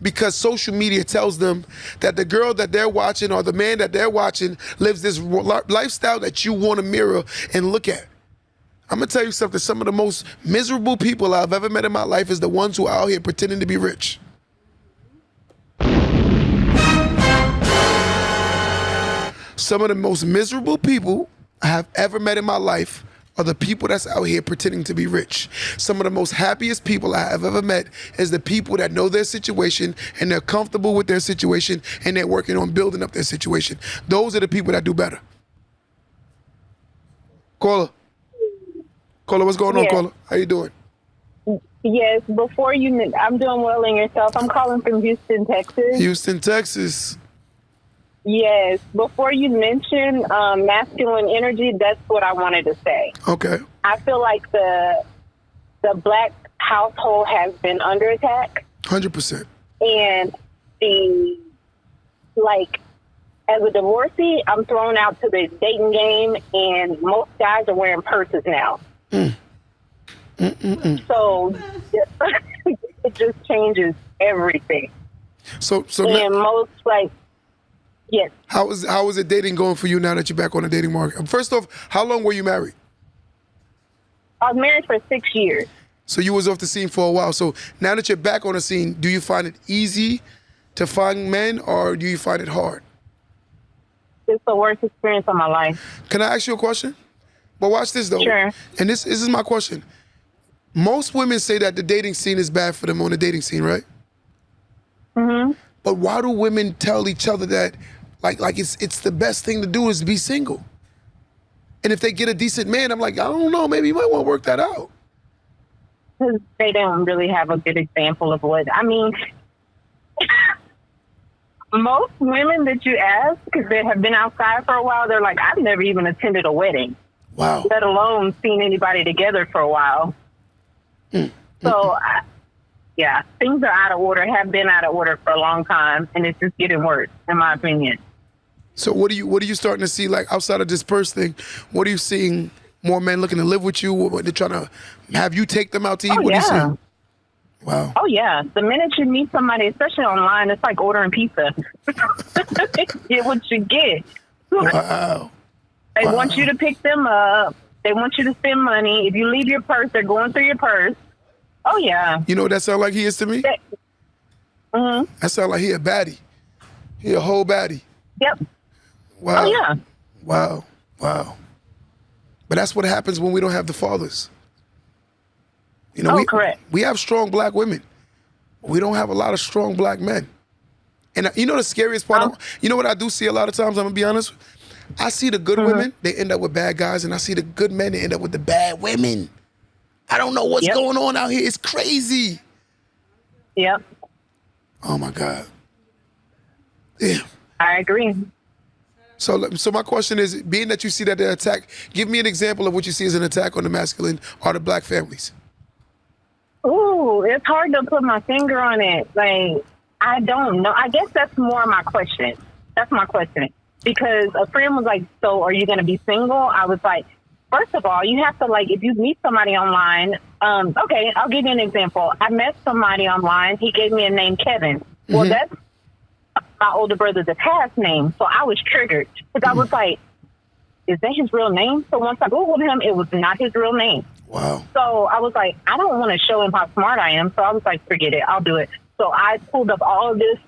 because social media tells them that the girl that they're watching or the man that they're watching lives this lifestyle that you want to mirror and look at. I'm going to tell you something. Some of the most miserable people I've ever met in my life is the ones who are out here pretending to be rich. Some of the most miserable people I have ever met in my life are the people that's out here pretending to be rich. Some of the most happiest people I have ever met is the people that know their situation and they're comfortable with their situation and they're working on building up their situation. Those are the people that do better. Caller, what's going on, Yes. Caller? How you doing? Yes, I'm doing well in yourself. I'm calling from Houston, Texas. Houston, Texas. Yes, before you mention masculine energy, that's what I wanted to say. Okay. I feel like the black household has been under attack. 100%. And as a divorcee, I'm thrown out to the dating game, and most guys are wearing purses now. So it just changes everything. So And most, yes. how is it dating going for you now that you're back on the dating market? First off, how long were you married? I was married for 6 years. So you was off the scene for a while. So now that you're back on the scene, do you find it easy to find men or do you find it hard? It's the worst experience of my life. Can I ask you a question? But watch this though. Sure. And this is my question. Most women say that the dating scene is bad for them on the dating scene, right? Mm-hmm. But why do women tell each other that like it's the best thing to do is be single? And if they get a decent man, I'm like, I don't know, maybe you might want to work that out. Because they don't really have a good example of what, I mean, most women that you ask, because they have been outside for a while, they're like, I've never even attended a wedding. Wow. Let alone seen anybody together for a while. So, yeah, things are out of order, have been out of order for a long time, and it's just getting worse, in my opinion. So what are you starting to see, like outside of this purse thing? What are you seeing? More men looking to live with you? What, they're trying to have you take them out to eat? Oh, What are you yeah. seeing? Wow. Oh, yeah. The minute you meet somebody, especially online, it's like ordering pizza. Get what you get. Wow. They want you to pick them up. They want you to spend money. If you leave your purse, they're going through your purse. Oh, yeah. You know what that sound like he is to me? Mm-hmm. That sound like he a baddie. He a whole baddie. Yep. Wow. Oh, yeah. Wow. Wow. But that's what happens when we don't have the fathers. You know, correct. We have strong black women. We don't have a lot of strong black men. And you know the scariest part? You know what I do see a lot of times, I'm going to be honest? I see the good women, they end up with bad guys, and I see the good men, they end up with the bad women. I don't know what's going on out here. It's crazy. Yep. Oh, my God. Yeah. I agree. So my question is, being that you see that they attack, give me an example of what you see as an attack on the masculine or the black families. Ooh, it's hard to put my finger on it. Like, I don't know. I guess that's more my question. That's my question. Because a friend was like, so are you going to be single? I was like, first of all, you have to, like, if you meet somebody online, okay, I'll give you an example. I met somebody online. He gave me a name, Kevin. Well, that's my older brother the past name. So I was triggered because I was like, is that his real name? So once I Googled him, it was not his real name. Wow. So I was like, I don't want to show him how smart I am. So I was like, forget it. I'll do it. So I pulled up all of this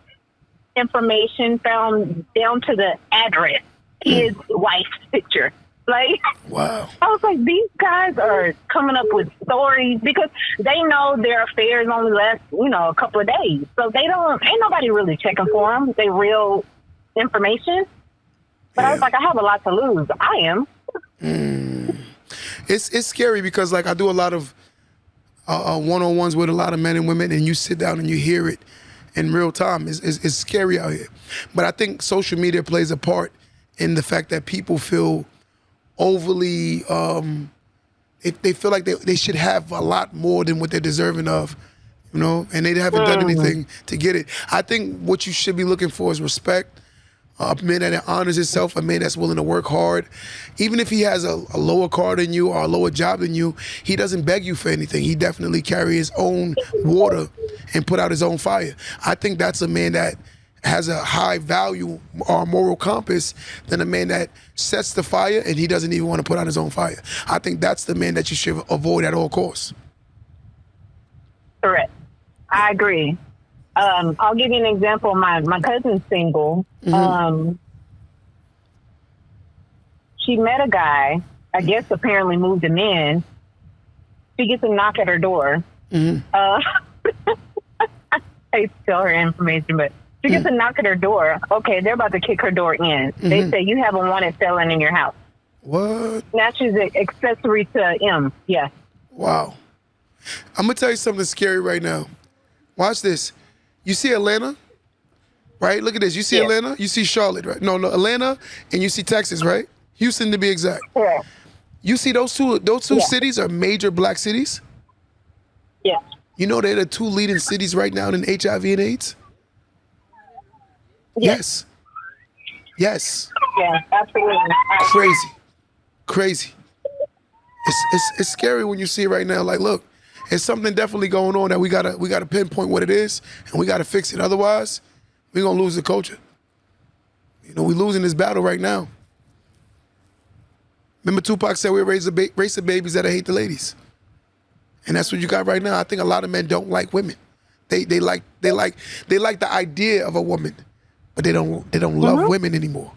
information, found down to the address, his wife's picture. Like, Wow. I was like, these guys are coming up with stories because they know their affairs only last, a couple of days. So ain't nobody really checking for them. They real information. But I was like, I have a lot to lose. I am. It's scary because like I do a lot of one-on-ones with a lot of men and women, and you sit down and you hear it in real time. It's scary out here. But I think social media plays a part in the fact that people feel overly, if they feel like they should have a lot more than what they're deserving of, and they haven't done anything to get it. I think what you should be looking for is respect. A man that honors himself, a man that's willing to work hard. Even if he has a lower car than you or a lower job than you, he doesn't beg you for anything. He definitely carry his own water and put out his own fire. I think that's a man that has a high value or moral compass than a man that sets the fire and he doesn't even want to put out his own fire. I think that's the man that you should avoid at all costs. Correct. I agree. I'll give you an example. My cousin's single. She met a guy, I guess apparently moved him in. She gets a knock at her door. I hate to tell her information, but she gets a knock at her door. Okay, they're about to kick her door in. They say, you have a wanted felon in your house. What? Now she's an accessory to M. Yes. Wow. I'm going to tell you something scary right now. Watch this. You see Atlanta, right? Look at this. You see Atlanta? You see Charlotte, right? No, Atlanta, and you see Texas, right? Houston, to be exact. Yeah. You see those two cities are major black cities? Yeah. You know they're the two leading cities right now in HIV and AIDS? Yes. Yes. Yeah, absolutely. Crazy. It's scary when you see it right now. Like, look, it's something definitely going on that we gotta pinpoint what it is, and we gotta fix it. Otherwise, we're gonna lose the culture. We're losing this battle right now. Remember Tupac said we raise a race of babies that hate the ladies, and that's what you got right now. I think a lot of men don't like women. They like the idea of a woman, but they don't love women anymore.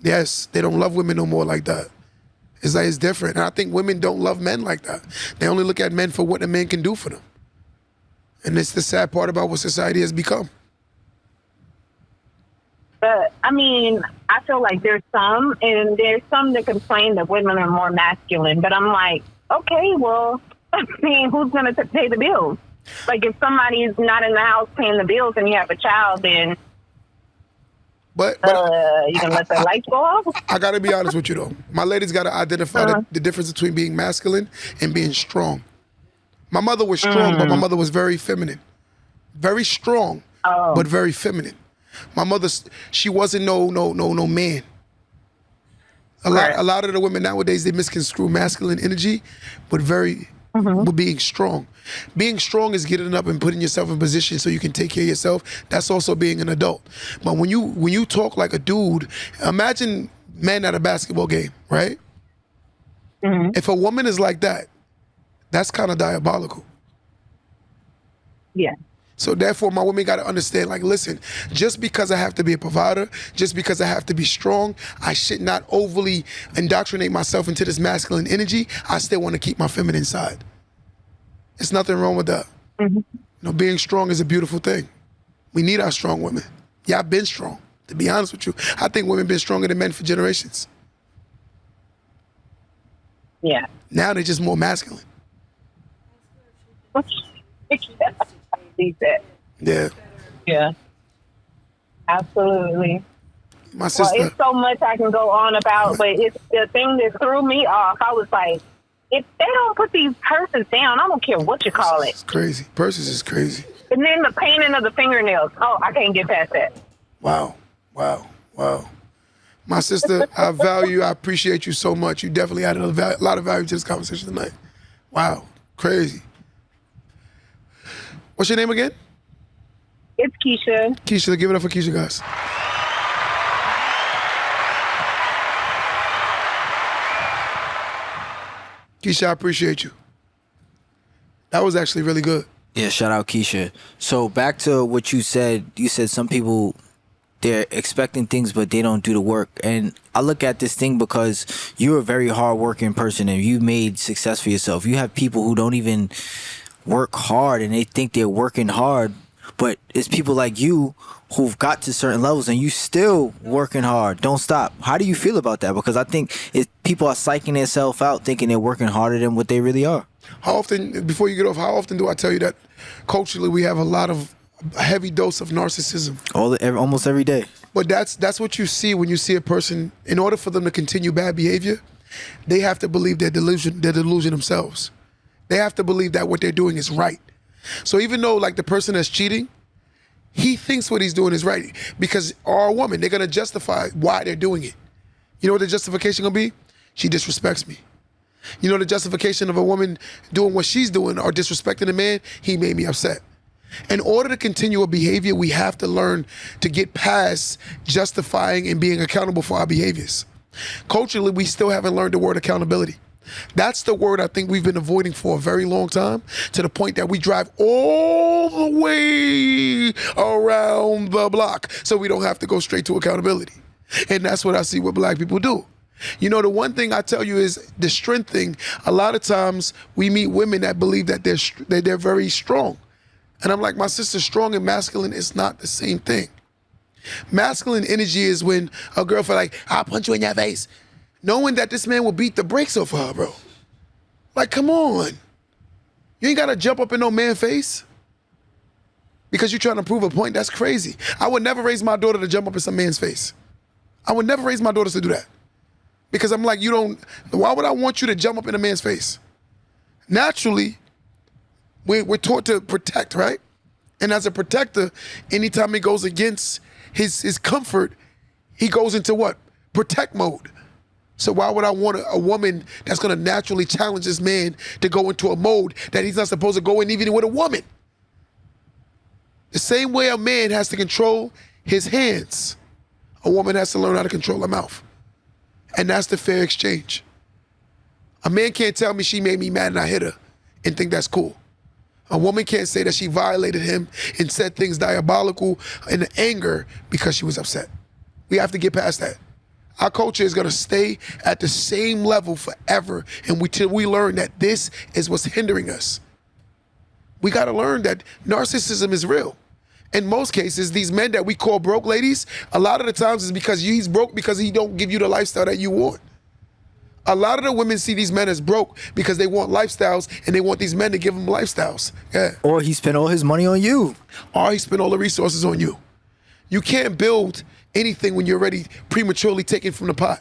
Yes, they don't love women no more like that. It's like it's different. And I think women don't love men like that. They only look at men for what a man can do for them. And it's the sad part about what society has become. But, I feel like there's some that complain that women are more masculine. But I'm like, okay, well, who's going to pay the bills? Like, if somebody is not in the house paying the bills and you have a child, then But you can let the lights go off? I got to be honest with you, though. My ladies got to identify the difference between being masculine and being strong. My mother was strong, but my mother was very feminine. Very strong, but very feminine. My mother, she wasn't no man. A lot of the women nowadays, they misconstrue masculine energy, but with being strong. Being strong is getting up and putting yourself in position so you can take care of yourself. That's also being an adult. But when you talk like a dude, imagine men at a basketball game, right? If a woman is like that, that's kind of diabolical. Yeah. So therefore, my women got to understand, like, listen, just because I have to be a provider, just because I have to be strong, I should not overly indoctrinate myself into this masculine energy. I still want to keep my feminine side. There's nothing wrong with that. Being strong is a beautiful thing. We need our strong women. Yeah, I've been strong, to be honest with you. I think women been stronger than men for generations. Yeah. Now they're just more masculine. Yeah. Yeah. Absolutely. My sister. Well, it's so much I can go on about, but it's the thing that threw me off. I was like, if they don't put these purses down, I don't care what you call it. It's crazy. Purses is crazy. And then the painting of the fingernails. Oh, I can't get past that. Wow. My sister, I appreciate you so much. You definitely added a lot of value to this conversation tonight. Wow. Crazy. What's your name again? It's Keisha. Keisha, give it up for Keisha, guys. Keisha, I appreciate you. That was actually really good. Yeah, shout out Keisha. So back to what you said some people, they're expecting things but they don't do the work. And I look at this thing because you're a very hard-working person and you made success for yourself. You have people who don't even work hard and they think they're working hard, but it's people like you who've got to certain levels and you still working hard. Don't stop. How do you feel about that? Because I think people are psyching themselves out thinking they're working harder than what they really are. How often, before you get off, how often do I tell you that culturally we have a heavy dose of narcissism? Almost every day. But that's what you see when you see a person. In order for them to continue bad behavior, they have to believe their delusion themselves. They have to believe that what they're doing is right. So even though like the person that's cheating, he thinks what he's doing is right because or a woman, they're gonna justify why they're doing it. You know what the justification gonna be? She disrespects me. You know the justification of a woman doing what she's doing or disrespecting a man? He made me upset. In order to continue a behavior, we have to learn to get past justifying and being accountable for our behaviors. Culturally, we still haven't learned the word accountability. That's the word I think we've been avoiding for a very long time, to the point that we drive all the way around the block so we don't have to go straight to accountability. And that's what I see what black people do. You know, the one thing I tell you is the strength thing. A lot of times we meet women that believe that they're very strong. And I'm like, my sister, strong and masculine is not the same thing. Masculine energy is when a girl feel like, I'll punch you in your face, knowing that this man will beat the brakes off her, bro. Like, come on. You ain't got to jump up in no man's face because you're trying to prove a point. That's crazy. I would never raise my daughter to jump up in some man's face. I would never raise my daughters to do that. Because I'm like, why would I want you to jump up in a man's face? Naturally, we're taught to protect, right? And as a protector, anytime he goes against his comfort, he goes into what? Protect mode. So why would I want a woman that's gonna naturally challenge this man to go into a mode that he's not supposed to go in even with a woman? The same way a man has to control his hands, a woman has to learn how to control her mouth. And that's the fair exchange. A man can't tell me she made me mad and I hit her and think that's cool. A woman can't say that she violated him and said things diabolical in anger because she was upset. We have to get past that. Our culture is gonna stay at the same level forever until we learn that this is what's hindering us. We gotta learn that narcissism is real. In most cases, these men that we call broke ladies, a lot of the times is because he's broke because he don't give you the lifestyle that you want. A lot of the women see these men as broke because they want lifestyles and they want these men to give them lifestyles. Yeah. Or he spent all his money on you. Or he spent all the resources on you. You can't build anything when you're already prematurely taken from the pot.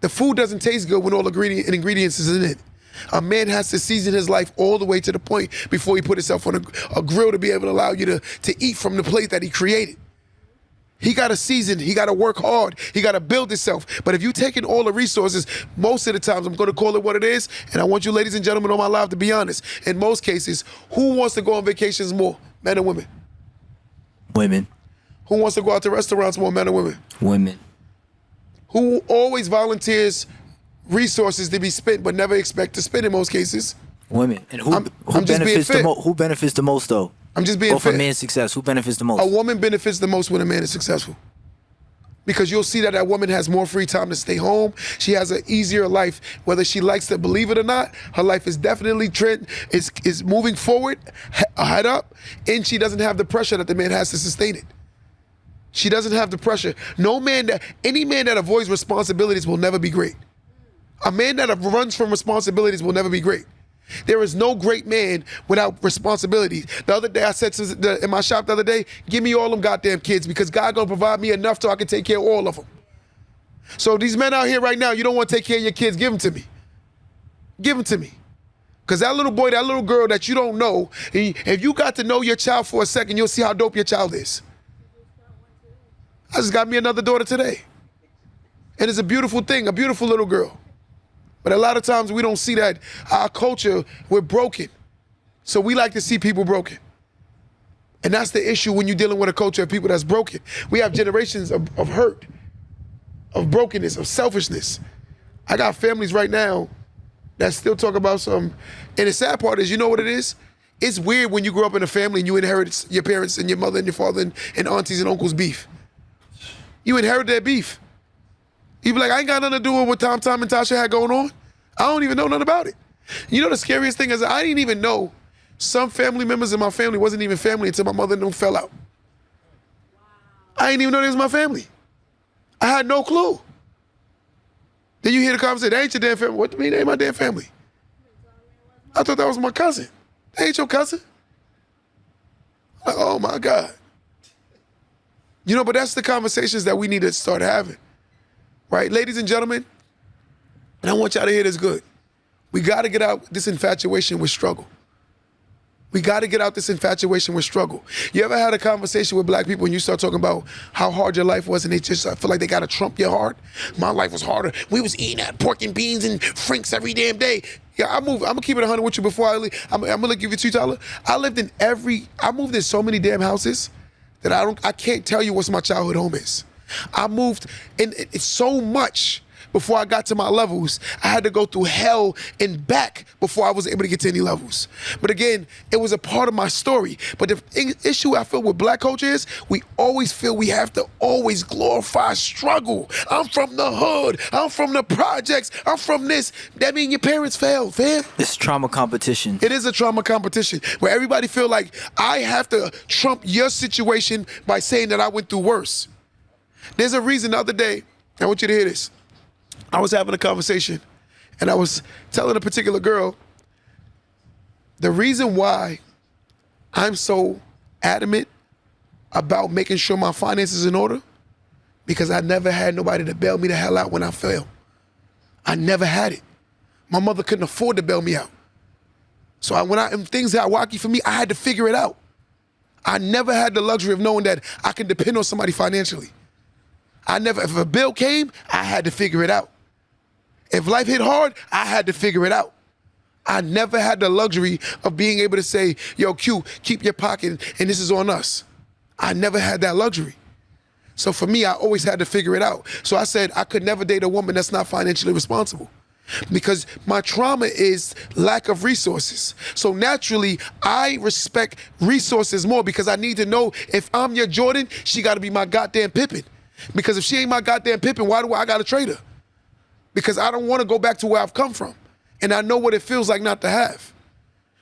The food doesn't taste good when all ingredients is in it. A man has to season his life all the way to the point before he put himself on a grill to be able to allow you to eat from the plate that he created. He got to season, he got to work hard, he got to build himself. But if you take in all the resources, most of the times, I'm going to call it what it is, and I want you ladies and gentlemen on my live to be honest. In most cases, who wants to go on vacations more, men or women? Women. Who wants to go out to restaurants more, men or women? Women. Who always volunteers resources to be spent but never expect to spend in most cases? Women. And who benefits the most though? I'm just being fair. fair. For man's success, who benefits the most? A woman benefits the most when a man is successful. Because you'll see that woman has more free time to stay home. She has an easier life. Whether she likes to believe it or not, her life is definitely is moving forward, head up, and she doesn't have the pressure that the man has to sustain it. She doesn't have the pressure. Any man that avoids responsibilities will never be great. A man that runs from responsibilities will never be great. There is no great man without responsibilities. The other day I said in my shop the other day, give me all them goddamn kids because God gonna provide me enough so I can take care of all of them. So these men out here right now, you don't want to take care of your kids, give them to me. Give them to me. Because that little boy, that little girl that you don't know, if you got to know your child for a second, you'll see how dope your child is. I just got me another daughter today. And it's a beautiful thing, a beautiful little girl. But a lot of times we don't see that. Our culture, we're broken. So we like to see people broken. And that's the issue when you're dealing with a culture of people that's broken. We have generations of hurt, of brokenness, of selfishness. I got families right now that still talk about some, and the sad part is, you know what it is? It's weird when you grow up in a family and you inherit your parents and your mother and your father and aunties and uncles' beef. You inherit that beef. You be like, I ain't got nothing to do with what Tom and Tasha had going on. I don't even know nothing about it. You know the scariest thing is I didn't even know some family members in my family wasn't even family until my mother and them fell out. I didn't even know they was my family. I had no clue. Then you hear the conversation, that ain't your damn family. What do you mean they ain't my damn family? I thought that was my cousin. That ain't your cousin. Like, oh my God. You know, but that's the conversations that we need to start having. Right? Ladies and gentlemen, and I want y'all to hear this good. We got to get out this infatuation with struggle. We got to get out this infatuation with struggle. You ever had a conversation with black people and you start talking about how hard your life was and they just feel like they got to trump your heart? My life was harder. We was eating that pork and beans and Franks every damn day. Yeah, I'm going to keep it 100 with you before I leave. I'm going to give you $2. I moved in so many damn houses that I can't tell you what's my childhood home is. I moved, and it's so much. Before I got to my levels, I had to go through hell and back before I was able to get to any levels. But again, it was a part of my story. But the issue I feel with black culture is we always feel we have to always glorify struggle. I'm from the hood. I'm from the projects. I'm from this. That means your parents failed, fam. It's trauma competition. It is a trauma competition where everybody feel like I have to trump your situation by saying that I went through worse. There's a reason the other day, I want you to hear this. I was having a conversation and I was telling a particular girl the reason why I'm so adamant about making sure my finances in order because I never had nobody to bail me the hell out when I fell. I never had it. My mother couldn't afford to bail me out. So when things got wacky for me, I had to figure it out. I never had the luxury of knowing that I can depend on somebody financially. If a bill came, I had to figure it out. If life hit hard, I had to figure it out. I never had the luxury of being able to say, yo, Q, keep your pocket and this is on us. I never had that luxury. So for me, I always had to figure it out. So I said I could never date a woman that's not financially responsible because my trauma is lack of resources. So naturally, I respect resources more because I need to know if I'm your Jordan, she got to be my goddamn Pippen. Because if she ain't my goddamn Pippen, why do I got to trade her? Because I don't want to go back to where I've come from. And I know what it feels like not to have.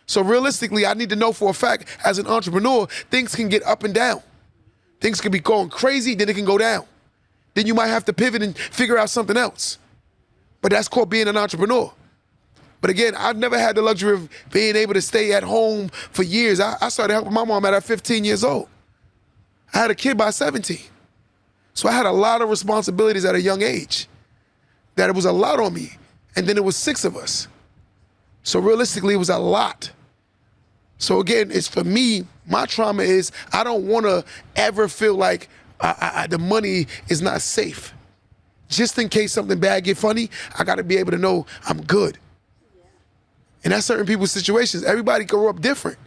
So realistically, I need to know for a fact, as an entrepreneur, things can get up and down. Things can be going crazy, then it can go down. Then you might have to pivot and figure out something else. But that's called being an entrepreneur. But again, I've never had the luxury of being able to stay at home for years. I started helping my mom at 15 years old. I had a kid by 17. So I had a lot of responsibilities at a young age. That it was a lot on me. And then it was 6 of us. So realistically, it was a lot. So again, it's for me, my trauma is I don't want to ever feel like the money is not safe. Just in case something bad get funny, I got to be able to know I'm good. And that's certain people's situations. Everybody grew up different.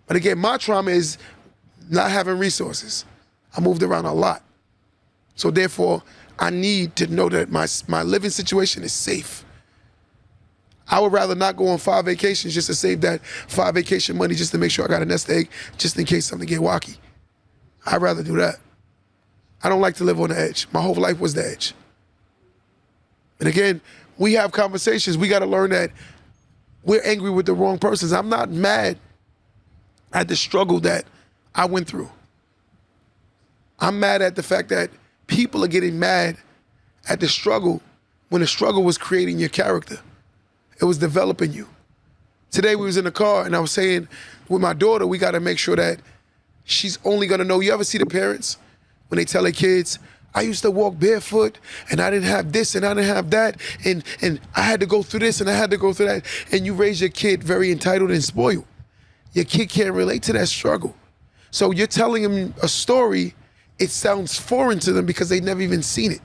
But again, my trauma is not having resources. I moved around a lot. So therefore, I need to know that my living situation is safe. I would rather not go on 5 vacations just to save that 5 vacation money just to make sure I got a nest egg just in case something get wacky. I'd rather do that. I don't like to live on the edge. My whole life was the edge. And again, we have conversations. We got to learn that we're angry with the wrong persons. I'm not mad at the struggle that I went through. I'm mad at the fact that people are getting mad at the struggle when the struggle was creating your character. It was developing you. Today we was in the car and I was saying with my daughter, we got to make sure that she's only going to know. You ever see the parents when they tell their kids, I used to walk barefoot and I didn't have this and I didn't have that and I had to go through this and I had to go through that. And you raise your kid very entitled and spoiled. Your kid can't relate to that struggle. So you're telling him a story, it sounds foreign to them because they've never even seen it.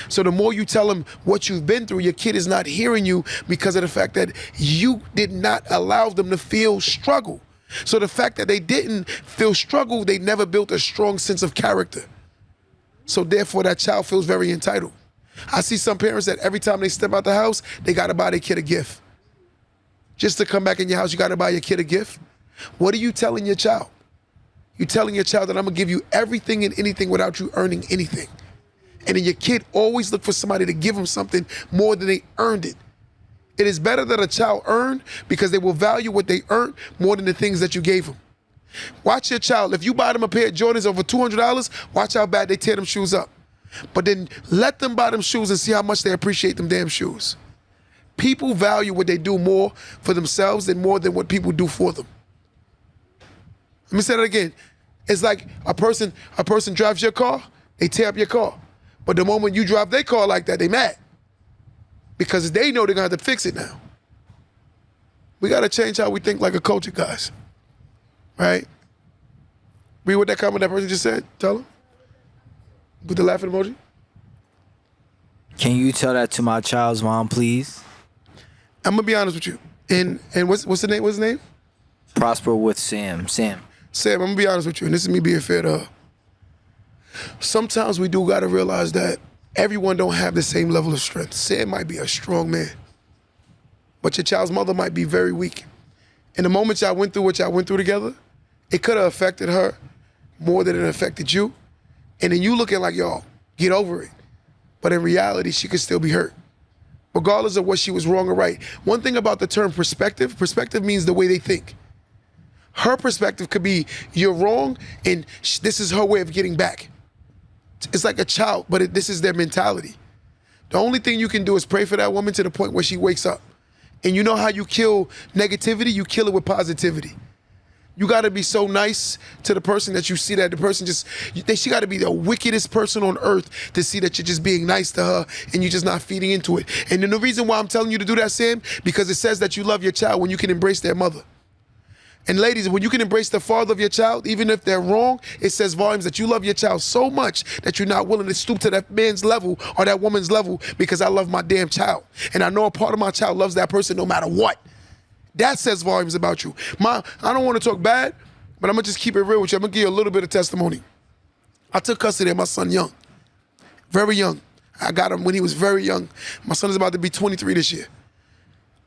So the more you tell them what you've been through, your kid is not hearing you because of the fact that you did not allow them to feel struggle. So the fact that they didn't feel struggle, they never built a strong sense of character. So therefore, that child feels very entitled. I see some parents that every time they step out the house, they got to buy their kid a gift. Just to come back in your house, you got to buy your kid a gift. What are you telling your child? You're telling your child that I'm going to give you everything and anything without you earning anything. And then your kid always look for somebody to give them something more than they earned it. It is better that a child earn because they will value what they earned more than the things that you gave them. Watch your child. If you buy them a pair of Jordans over $200, watch how bad they tear them shoes up. But then let them buy them shoes and see how much they appreciate them damn shoes. People value what they do more for themselves than more than what people do for them. Let me say that again. It's like a person drives your car, they tear up your car. But the moment you drive their car like that, they mad. Because they know they're going to have to fix it now. We got to change how we think like a culture, guys. Right? Read what that comment that person just said. Tell them. With the laughing emoji. Can you tell that to my child's mom, please? I'm going to be honest with you. And what's the name? What's his name? Prosper with Sam. Sam, I'm going to be honest with you. And this is me being fair to her. Sometimes we do got to realize that everyone don't have the same level of strength. Sam might be a strong man, but your child's mother might be very weak. And the moment y'all went through what y'all went through together, it could have affected her more than it affected you. And then you looking like, y'all, get over it. But in reality, she could still be hurt, regardless of what she was wrong or right. One thing about the term perspective means the way they think. Her perspective could be, you're wrong, and this is her way of getting back. It's like a child, but this is their mentality. The only thing you can do is pray for that woman to the point where she wakes up. And you know how you kill negativity? You kill it with positivity. You got to be so nice to the person that you see that the person she got to be the wickedest person on earth to see that you're just being nice to her and you're just not feeding into it. And then the reason why I'm telling you to do that, Sam, because it says that you love your child when you can embrace their mother. And ladies, when you can embrace the father of your child, even if they're wrong, it says volumes that you love your child so much that you're not willing to stoop to that man's level or that woman's level because I love my damn child. And I know a part of my child loves that person no matter what. That says volumes about you. I don't want to talk bad, but I'm going to just keep it real with you. I'm going to give you a little bit of testimony. I took custody of my son young, very young. I got him when he was very young. My son is about to be 23 this year.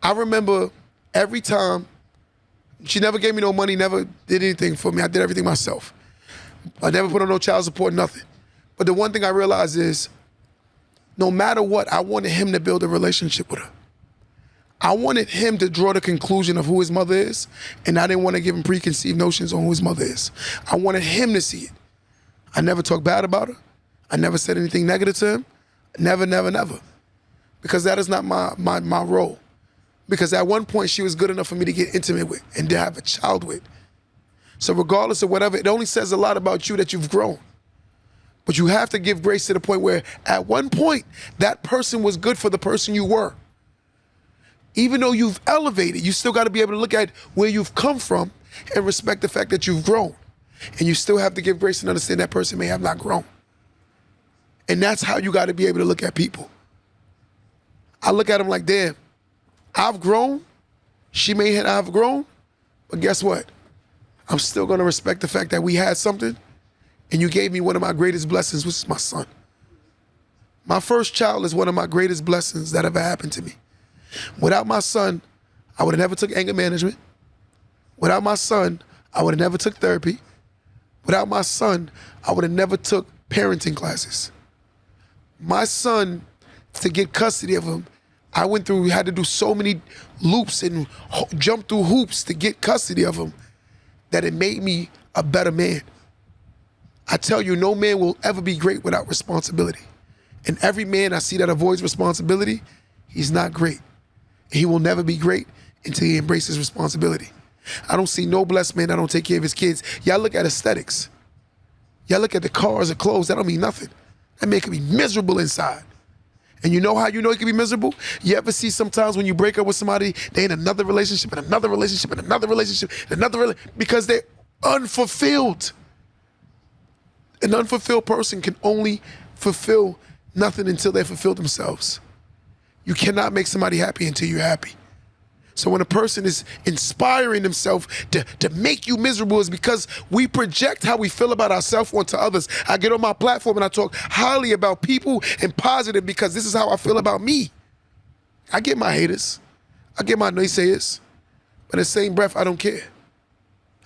I remember every time. She never gave me no money, never did anything for me. I did everything myself. I never put on no child support, nothing. But the one thing I realized is, no matter what, I wanted him to build a relationship with her. I wanted him to draw the conclusion of who his mother is, and I didn't want to give him preconceived notions on who his mother is. I wanted him to see it. I never talked bad about her. I never said anything negative to him. Never, never, never. Because that is not my role. Because at one point, she was good enough for me to get intimate with and to have a child with. So regardless of whatever, it only says a lot about you that you've grown. But you have to give grace to the point where at one point, that person was good for the person you were. Even though you've elevated, you still got to be able to look at where you've come from and respect the fact that you've grown. And you still have to give grace and understand that person may have not grown. And that's how you got to be able to look at people. I look at them like, damn, I've grown, she may not have grown, but guess what? I'm still gonna respect the fact that we had something and you gave me one of my greatest blessings, which is my son. My first child is one of my greatest blessings that ever happened to me. Without my son, I would have never took anger management. Without my son, I would have never took therapy. Without my son, I would have never took parenting classes. My son, to get custody of him, we had to do so many loops and jump through hoops to get custody of him that it made me a better man. I tell you, no man will ever be great without responsibility. And every man I see that avoids responsibility, he's not great. He will never be great until he embraces responsibility. I don't see no blessed man that don't take care of his kids. Y'all look at aesthetics. Y'all look at the cars or clothes, that don't mean nothing. That man can be miserable inside. And you know how you know he can be miserable? You ever see sometimes when you break up with somebody, they in another relationship and another relationship and another relationship and another relationship because they're unfulfilled. An unfulfilled person can only fulfill nothing until they fulfill themselves. You cannot make somebody happy until you're happy. So when a person is inspiring themselves to make you miserable, is because we project how we feel about ourselves onto others. I get on my platform and I talk highly about people and positive because this is how I feel about me. I get my haters. I get my naysayers. But in the same breath, I don't care.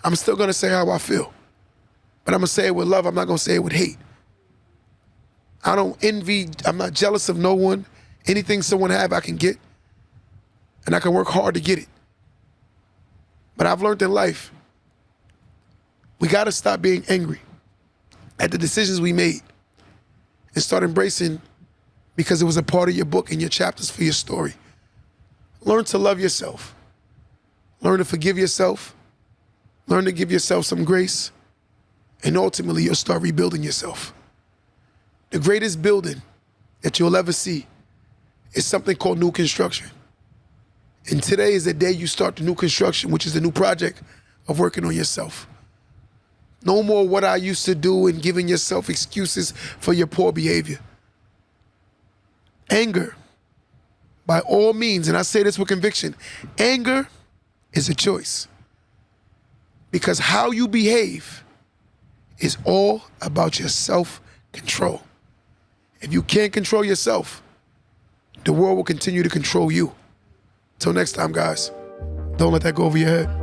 I'm still going to say how I feel. But I'm going to say it with love. I'm not going to say it with hate. I don't envy. I'm not jealous of no one. Anything someone have, I can get. And I can work hard to get it. But I've learned in life, we got to stop being angry at the decisions we made and start embracing, because it was a part of your book and your chapters for your story. Learn to love yourself. Learn to forgive yourself. Learn to give yourself some grace. And ultimately, you'll start rebuilding yourself. The greatest building that you'll ever see is something called new construction. And today is the day you start the new construction, which is the new project of working on yourself. No more what I used to do and giving yourself excuses for your poor behavior. Anger, by all means, and I say this with conviction, anger is a choice. Because how you behave is all about your self-control. If you can't control yourself, the world will continue to control you. Till next time, guys, don't let that go over your head.